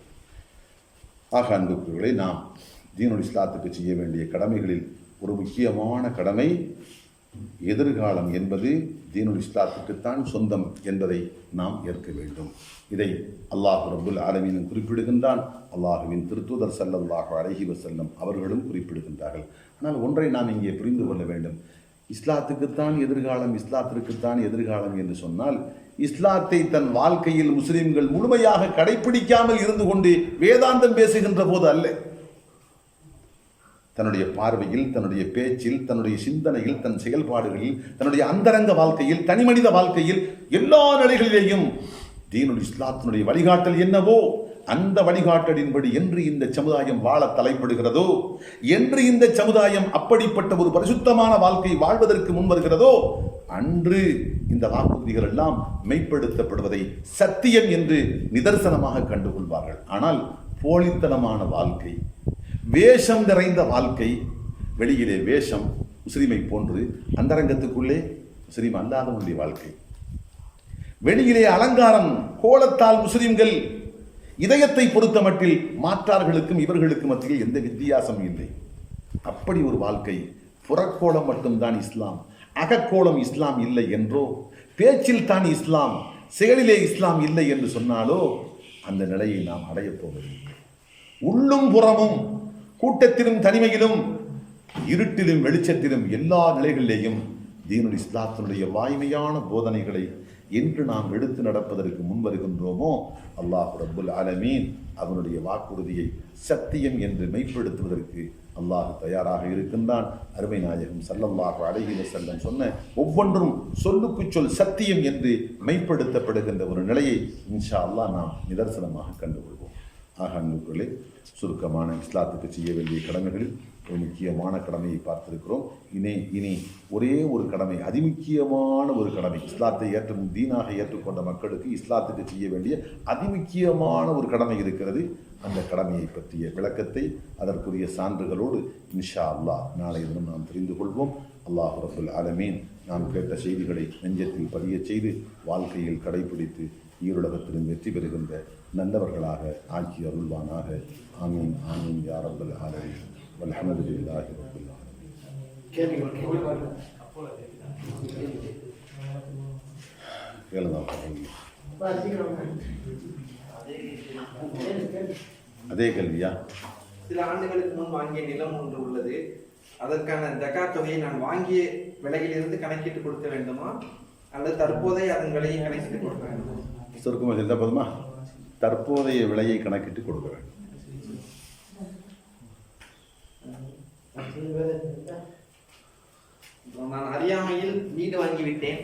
ஆக அன்புக்குரியவர்களே, நாம் தீனுல் இஸ்லாத்துக்கு செய்ய வேண்டிய கடமைகளில் ஒரு முக்கியமான கடமை, எதிர்காலம் என்பது தீனுல் இஸ்லாத்துக்குத்தான் சொந்தம் என்பதை நாம் ஏற்க வேண்டும். இதை அல்லாஹ் ரப்புல் ஆலமீன் குறிப்பிடுகின்றான், அல்லாஹுவின் திருத்தூதர் ஸல்லல்லாஹு அலைஹி வஸல்லம் அவர்களும் குறிப்பிடுகின்றார்கள். ஆனால் ஒன்றை நாம் இங்கே புரிந்து கொள்ள வேண்டும். இஸ்லாத்துக்குத்தான் எதிர்காலம் என்று சொன்னால், இஸ்லாத்தை தன் வாழ்க்கையில் முஸ்லிம்கள் முழுமையாக கடைபிடிக்காமல் இருந்து கொண்டு வேதாந்தம் பேசுகின்ற போது அல்ல. தன்னுடைய பார்வையில், தன்னுடைய பேச்சில், தன்னுடைய சிந்தனையில், தன் செயல்பாடுகளில், தன்னுடைய அந்தரங்க வாழ்க்கையில், தனிமனித வாழ்க்கையில், எல்லா நிலைகளிலேயும் தீனுல் இஸ்லாத்தினுடைய வழிகாட்டல் என்னவோ அந்த வழிகாட்டலின்படி என்று இந்த சமுதாயம் வாழ தலைப்படுகிறதோ, என்று இந்த சமுதாயம் அப்படிப்பட்ட ஒரு பரிசுத்தமான வாழ்க்கை வாழ்வதற்கு முன்வருகிறதோ, அன்று இந்த வாக்குறுதிகள் எல்லாம் மெய்ப்படுத்தப்படுவதை சத்தியம் என்று நிதர்சனமாக கண்டுகொள்வார்கள். ஆனால் போலித்தனமான வாழ்க்கை, வேஷம் நிறைந்த வாழ்க்கை, வெளியிலே வேஷம் முஸ்லிமை போன்று, அந்தரங்கத்துக்குள்ளே முஸ்லிம் அல்லாதவனுடைய வாழ்க்கை, வெளியிலே அலங்காரம் கோலத்தால் முஸ்லிம்கள், இதயத்தை பொறுத்த மட்டில் மாற்றார்களுக்கும் இவர்களுக்கு மத்தியில் எந்த வித்தியாசம் இல்லை. அப்படி ஒரு வாழ்க்கை. புறக்கோலம் மட்டும்தான் இஸ்லாம், அகக்கோலம் இஸ்லாம் இல்லை என்றோ, பேச்சில் தான் இஸ்லாம், செயலிலே இஸ்லாம் இல்லை என்று சொன்னாலோ அந்த நிலையை நாம் அடையப் போவதில்லை. உள்ளும் புறமும், கூட்டத்திலும் தனிமையிலும், இருட்டிலும் வெளிச்சத்திலும், எல்லா நிலைகளிலேயும் தீனுல் இஸ்லாத்தினுடைய வாய்மையான போதனைகளை என்று நாம் எடுத்து நடப்பதற்கு முன்வருகின்றோமோ, அல்லாஹ் ரப்புல் ஆலமீன் அவனுடைய வாக்குறுதியை சத்தியம் என்று மெய்ப்படுத்துவதற்கு அல்லாஹ் தயாராக இருக்கின்றான். அருமை நாயகம் ஸல்லல்லாஹு அலைஹி வஸல்லம் சொன்ன ஒவ்வொன்றும் சொல்லுக்கு சொல் சத்தியம் என்று மெய்ப்படுத்தப்படுகின்ற ஒரு நிலையை இன்ஷா அல்லாஹ் நாம் நிதர்சனமாக கண்டுகொள்வோம். ஆக அன்புக்குள்ளே, சுருக்கமான இஸ்லாத்துக்கு செய்ய வேண்டிய கடமைகளில் ஒரு முக்கியமான கடமையை பார்த்திருக்கிறோம். இனி ஒரே ஒரு கடமை, அதிமுக்கியமான ஒரு கடமை, இஸ்லாத்தை தீனாக ஏற்றுக்கொண்ட மக்களுக்கு இஸ்லாத்துக்கு செய்ய வேண்டிய அதிமுக்கியமான ஒரு கடமை இருக்கிறது. அந்த கடமையை பற்றிய விளக்கத்தை அதற்குரிய சான்றுகளோடு இன்ஷா அல்லாஹ் நாளை தினம் நாம் தெரிந்து கொள்வோம். அல்லாஹ் ரப்புல் ஆலமீன் நாம் கேட்ட செய்திகளை நெஞ்சத்தில் பதிய செய்து வாழ்க்கையில் கடைபிடித்து ஈருலகத்திலும் வெற்றி பெறுகின்ற நல்லவர்களாக ஆக்கி அருள்வானாக. ஆமீன் ஆமீன் யா ரப்பல் ஆலமீன். வல்ஹம்துலில்லாஹி ரப்பில் ஆலமீன். கேளுங்க. அதே கேள்வியா? சில ஆண்டுகளுக்கு முன் வாங்கிய நிலம் ஒன்று உள்ளது, அதற்கான ஜகாத் தொகையை நான் வாங்கிய விலையிலிருந்து கணக்கிட்டு கொடுக்க வேண்டுமா அல்லது தற்போதைய அதன் விலையை கணக்கிட்டு கொடுக்க வேண்டுமா? சுருக்கமாக இருந்தால் போதுமா? தற்போதைய விலையை கணக்கிட்டு கொடுக்க வேண்டும். நான் அறியாமையில் வீடு வாங்கிவிட்டேன்,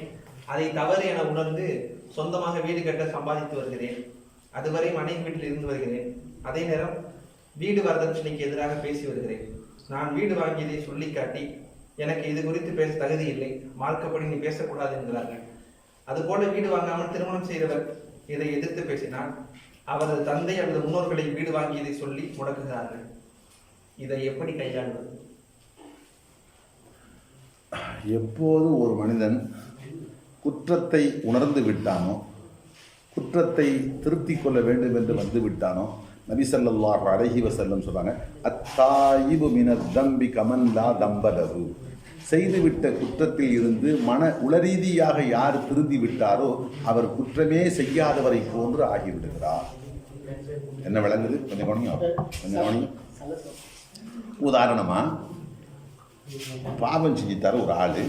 அதை தவறு என உணர்ந்து சொந்தமாக வீடு கட்ட சம்பாதித்து வருகிறேன். அதுவரை மனைவி வீட்டில் இருந்து வருகிறேன். அதே நேரம் வீடு வரதட்சணைக்கு எதிராக பேசி வருகிறேன். நான் வீடு வாங்கியதை சொல்லி காட்டி எனக்கு இது குறித்து பேச தகுதி இல்லை, மார்க்கப்படி நீ பேசக்கூடாது என்கிறார்கள். அதுபோல வீடு வாங்காமல் திருமணம் செய்தவர் இதை எதிர்த்து பேசினால் அவரது தந்தை அல்லது முன்னோர்களை வீடு வாங்கியதை சொல்லி முடக்குகிறார்கள். இதை எப்படி கையாளுவது? எப்போது ஒரு மனிதன் குற்றத்தை உணர்ந்து விட்டானோ, குற்றத்தை திருத்திக் கொள்ள வேண்டும் என்று வந்து விட்டானோ, நபி ஸல்லல்லாஹு அலைஹி வஸல்லம் சொல்றாங்க, அத்தாயிபு மினத் தம்பி கமன் லா தம்பலஹு. செய்துவிட்ட குற்றத்தில் இருந்து மன உளரீதியாக யார் திருந்தி விட்டாரோ அவர் குற்றமே செய்யாதவரை போன்று ஆகிவிடுகிறார். என்ன விளங்குது? கொஞ்சம் கவனிங்க. உதாரணமா, பாவம் செஞ்சுட்டாரு ஒரு ஆள்.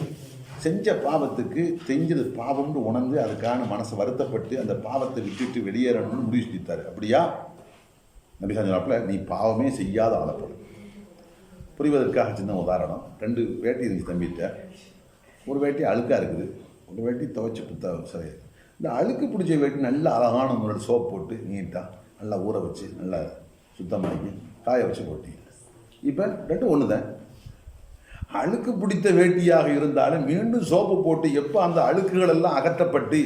செஞ்ச பாவத்துக்கு செஞ்சது பாவம்னு உணர்ந்து அதுக்கான மனசு வருத்தப்பட்டு அந்த பாவத்தை விட்டுட்டு வெளியேறணும்னு முடிவு செஞ்சுட்டாரு. அப்படியா? நபி சொன்னாப்புல, நீ பாவமே செய்யாத ஆளப்படும். புரிவதற்காக சின்ன உதாரணம். 2 வேட்டி இருந்துச்சு தம்பிட்ட. ஒரு வேட்டி அழுக்காக இருக்குது, ஒரு வேட்டி துவைச்சி புத்தா சரி. இந்த அழுக்கு பிடிச்ச வேட்டி நல்ல அழகான முறையில் சோப் போட்டு நீட்டாக நல்லா ஊற வச்சு நல்லா சுத்தமாக்கி காய வச்சு போட்டீங்க. இப்போ 2 ஒன்று தான். அழுக்கு பிடித்த வேட்டியாக இருந்தாலும் மீண்டும் சோப்பு போட்டு எப்போ அந்த அழுக்குகள் எல்லாம் அகற்றப்பட்டு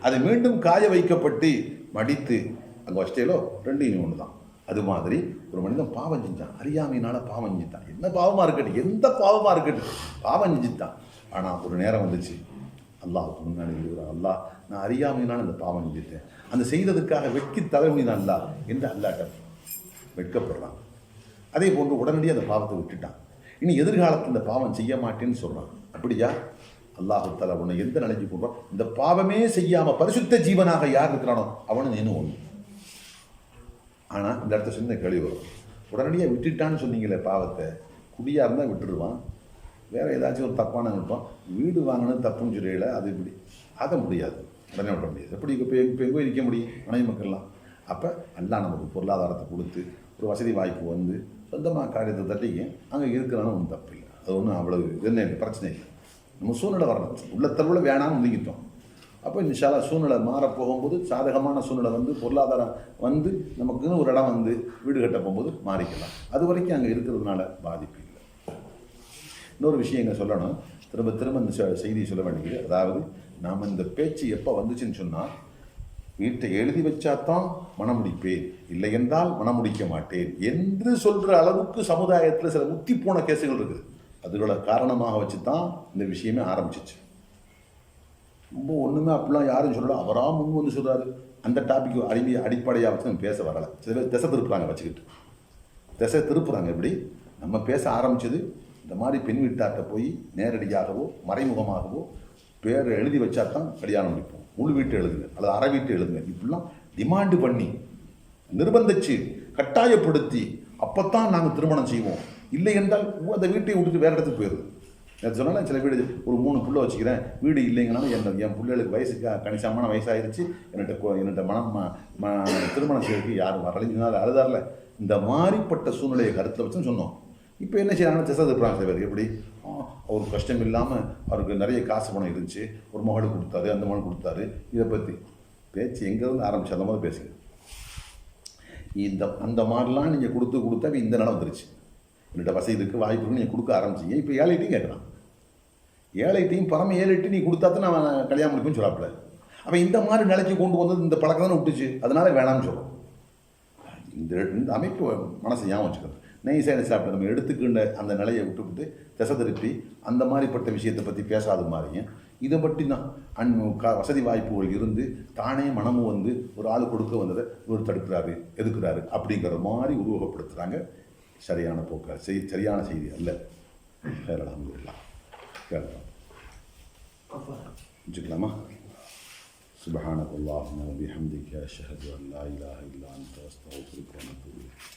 அது மீண்டும் காய வைக்கப்பட்டு மடித்து அங்கே வச்சிட்டேலோ 2 ஒன்று தான். அது மாதிரி ஒரு மனிதன் பாவம் செஞ்சான், அறியாமையினால பாவம் செஞ்சுட்டான். என்ன பாவமாக இருக்கட்டும், எந்த பாவமாக இருக்கட்டும், பாவம் செஞ்சுட்டான். ஆனால் ஒரு நேரம் வந்துச்சு, அல்லாஹுக்கு முன்னாடி இருக்கிறான், அல்லாஹ் நான் அறியாமையினால் அந்த பாவம் செஞ்சுட்டேன், அந்த செய்ததுக்காக வெட்கி தலைமுடிதான் அல்லா என்று அல்லாட்ட வெட்கப்படுறான். அதே போன்று உடனடியாக அந்த பாவத்தை விட்டுட்டான். இனி எதிர்காலத்தில் இந்த பாவம் செய்ய மாட்டேன்னு சொல்கிறான். அப்படியா? அல்லாஹு தஆலா உன்னை எந்த நிலைக்கு போடுறான்? இந்த பாவமே செய்யாமல் பரிசுத்த ஜீவனாக யார் இருக்கிறானோ அவனு நேனு ஒன்று. ஆனால் இந்த இடத்த சின்ன கேள்வி வரும். உடனடியாக விட்டுட்டான்னு சொன்னீங்களே பாவத்தை, குடியாக இருந்தால் விட்டுடுவான், வேறு ஏதாச்சும் ஒரு தப்பான நினைப்பான். வீடு வாங்கணும் தப்புன்னு சொல்லியில அது இப்படி அதை முடியாது, உடனே விட முடியாது. எப்படி இப்போ எங்கே இருக்க முடியும் மனைவி மக்கள்லாம்? அப்போ அல்லாஹ் நமக்கு பொருளாதாரத்தை கொடுத்து ஒரு வசதி வாய்ப்பு வந்து சொந்தமாக காரியத்தை தட்டிங்க அங்கே இருக்கிறாலும் ஒன்றும் தப்பு இல்லை. அது ஒன்றும் அவ்வளவு என்ன பிரச்சனை இல்லை. நம்ம சூழ்நிலை வரணும், உள்ள தருவில் வேணாம்னு ஒதுங்கிட்டோம். அப்போ இன்ஷா அல்லாஹ் சூழ்நிலை மாறப்போகும்போது சாதகமான சூழ்நிலை வந்து பொருளாதாரம் வந்து நமக்குன்னு ஒரு இடம் வந்து வீடு கட்ட போகும்போது மாறிக்கலாம். அது வரைக்கும் அங்கே இருக்கிறதுனால பாதிப்பு இல்லை. இன்னொரு விஷயம் இங்கே சொல்லணும், திரும்ப திரும்ப இந்த செய்தியை சொல்ல வேண்டியது. அதாவது நாம் இந்த பேச்சு எப்போ வந்துச்சுன்னு சொன்னால், வீட்டை எழுதி வச்சாதான் மனம் முடிப்பேன், இல்லை என்றால் மனம் முடிக்க மாட்டேன் என்று சொல்கிற அளவுக்கு சமுதாயத்தில் சில முத்தி போன கேசுகள் இருக்குது. அதுகளை காரணமாக வச்சு தான் இந்த விஷயமே ஆரம்பிச்சிச்சு. ரொம்ப ஒன்றுமே அப்படிலாம் யாரும் சொல்லலை, அவராக முன் வந்து சொல்கிறாரு. அந்த டாபிக் அடிப்படையாக வச்சு நம்ம பேச வரலை. சில பேர் திசை திருப்புறாங்க, வச்சுக்கிட்டு திசை திருப்புறாங்க. எப்படி நம்ம பேச ஆரம்பித்தது, இந்த மாதிரி பெண் வீட்டார்கிட்ட போய் நேரடியாகவோ மறைமுகமாகவோ பேரை எழுதி வச்சா தான் கல்யாணம் முடிப்போம், முழு வீட்டு எழுதுங்க அல்லது அரை வீட்டு எழுதுங்க, இப்படிலாம் டிமாண்டு பண்ணி நிர்பந்திச்சு கட்டாயப்படுத்தி அப்போத்தான் நாங்கள் திருமணம் செய்வோம், இல்லை என்றால் அந்த வீட்டை விட்டுட்டு வேறு இடத்துக்கு போயிடுது. நேற்று சொன்னாலும் சில வீடு ஒரு 3 பிள்ளை வச்சுக்கிறேன், வீடு இல்லைங்கனாலும் என் பிள்ளைகளுக்கு வயசுக்கு கணிசமான வயசாகிடுச்சு, என்னட்ட திருமணம் செய்யறதுக்கு யாரும் வரலைங்கனால அழுதாரில். இந்த மாதிரிப்பட்ட சூழ்நிலையை கருத்தில் வச்சுன்னு சொன்னோம். இப்போ என்ன செய்யறாங்க, திசை திருப்புறாங்க சில பேர். எப்படி அவருக்கு கஷ்டம் இல்லாமல் அவருக்கு நிறைய காசு பணம் இருந்துச்சு, ஒரு மகளுக்கு கொடுத்தாரு, அந்த மகள் கொடுத்தாரு, இதை பற்றி பேச்சு எங்கேருந்து ஆரம்பிச்சு அந்த மாதிரி பேசுங்க. அந்த மாதிரிலாம் நீங்கள் கொடுத்தா இந்த நிலம் வந்துருச்சு. என்கிட்ட வசதி இருக்குது, வாய்ப்பு இருக்குன்னு நீங்கள் கொடுக்க ஆரம்பிச்சிங்க. இப்போ ஏழைட்டையும் கேட்குறான், ஏழைட்டையும் பரம ஏழைட்டு நீ கொடுத்தா தான் நான் கல்யாணம் முடிப்புன்னு சொல்லாப்புல. அப்போ இந்த மாதிரி நிலைக்கு கொண்டு வந்தது இந்த பழக்கம் தானே விட்டுச்சு, அதனால வேணாம்னு சொல்கிறோம். இந்த அமைப்பு மனசை ஞாபகம் வச்சுக்கணும். நெய்சாரி சாப்பிட்டு நம்ம எடுத்துக்கின்ற அந்த நிலையை விட்டுவிட்டு திசை திருப்பி அந்த மாதிரிப்பட்ட விஷயத்தை பற்றி பேசாத மாதிரியும் இதை பற்றி தான் வசதி வாய்ப்புகள் இருந்து தானே மனமும் வந்து ஒரு ஆள் கொடுக்க வந்ததை இவர் தடுக்கிறாரு எதுக்குறாரு அப்படிங்கிற மாதிரி உருவகப்படுத்துகிறாங்க. சரியான போக்க சரியான செய்தி அல்ல. கேரளா கேட்கலாம் வச்சுக்கலாமா? சுப்ஹானக அல்லாஹும்ம வ பிஹம்திக அஷ்ஹது அன் லா இலாஹா இல்லா அன்த அஸ்தக்ஃபிருக வ அத்தூபு இலைக்.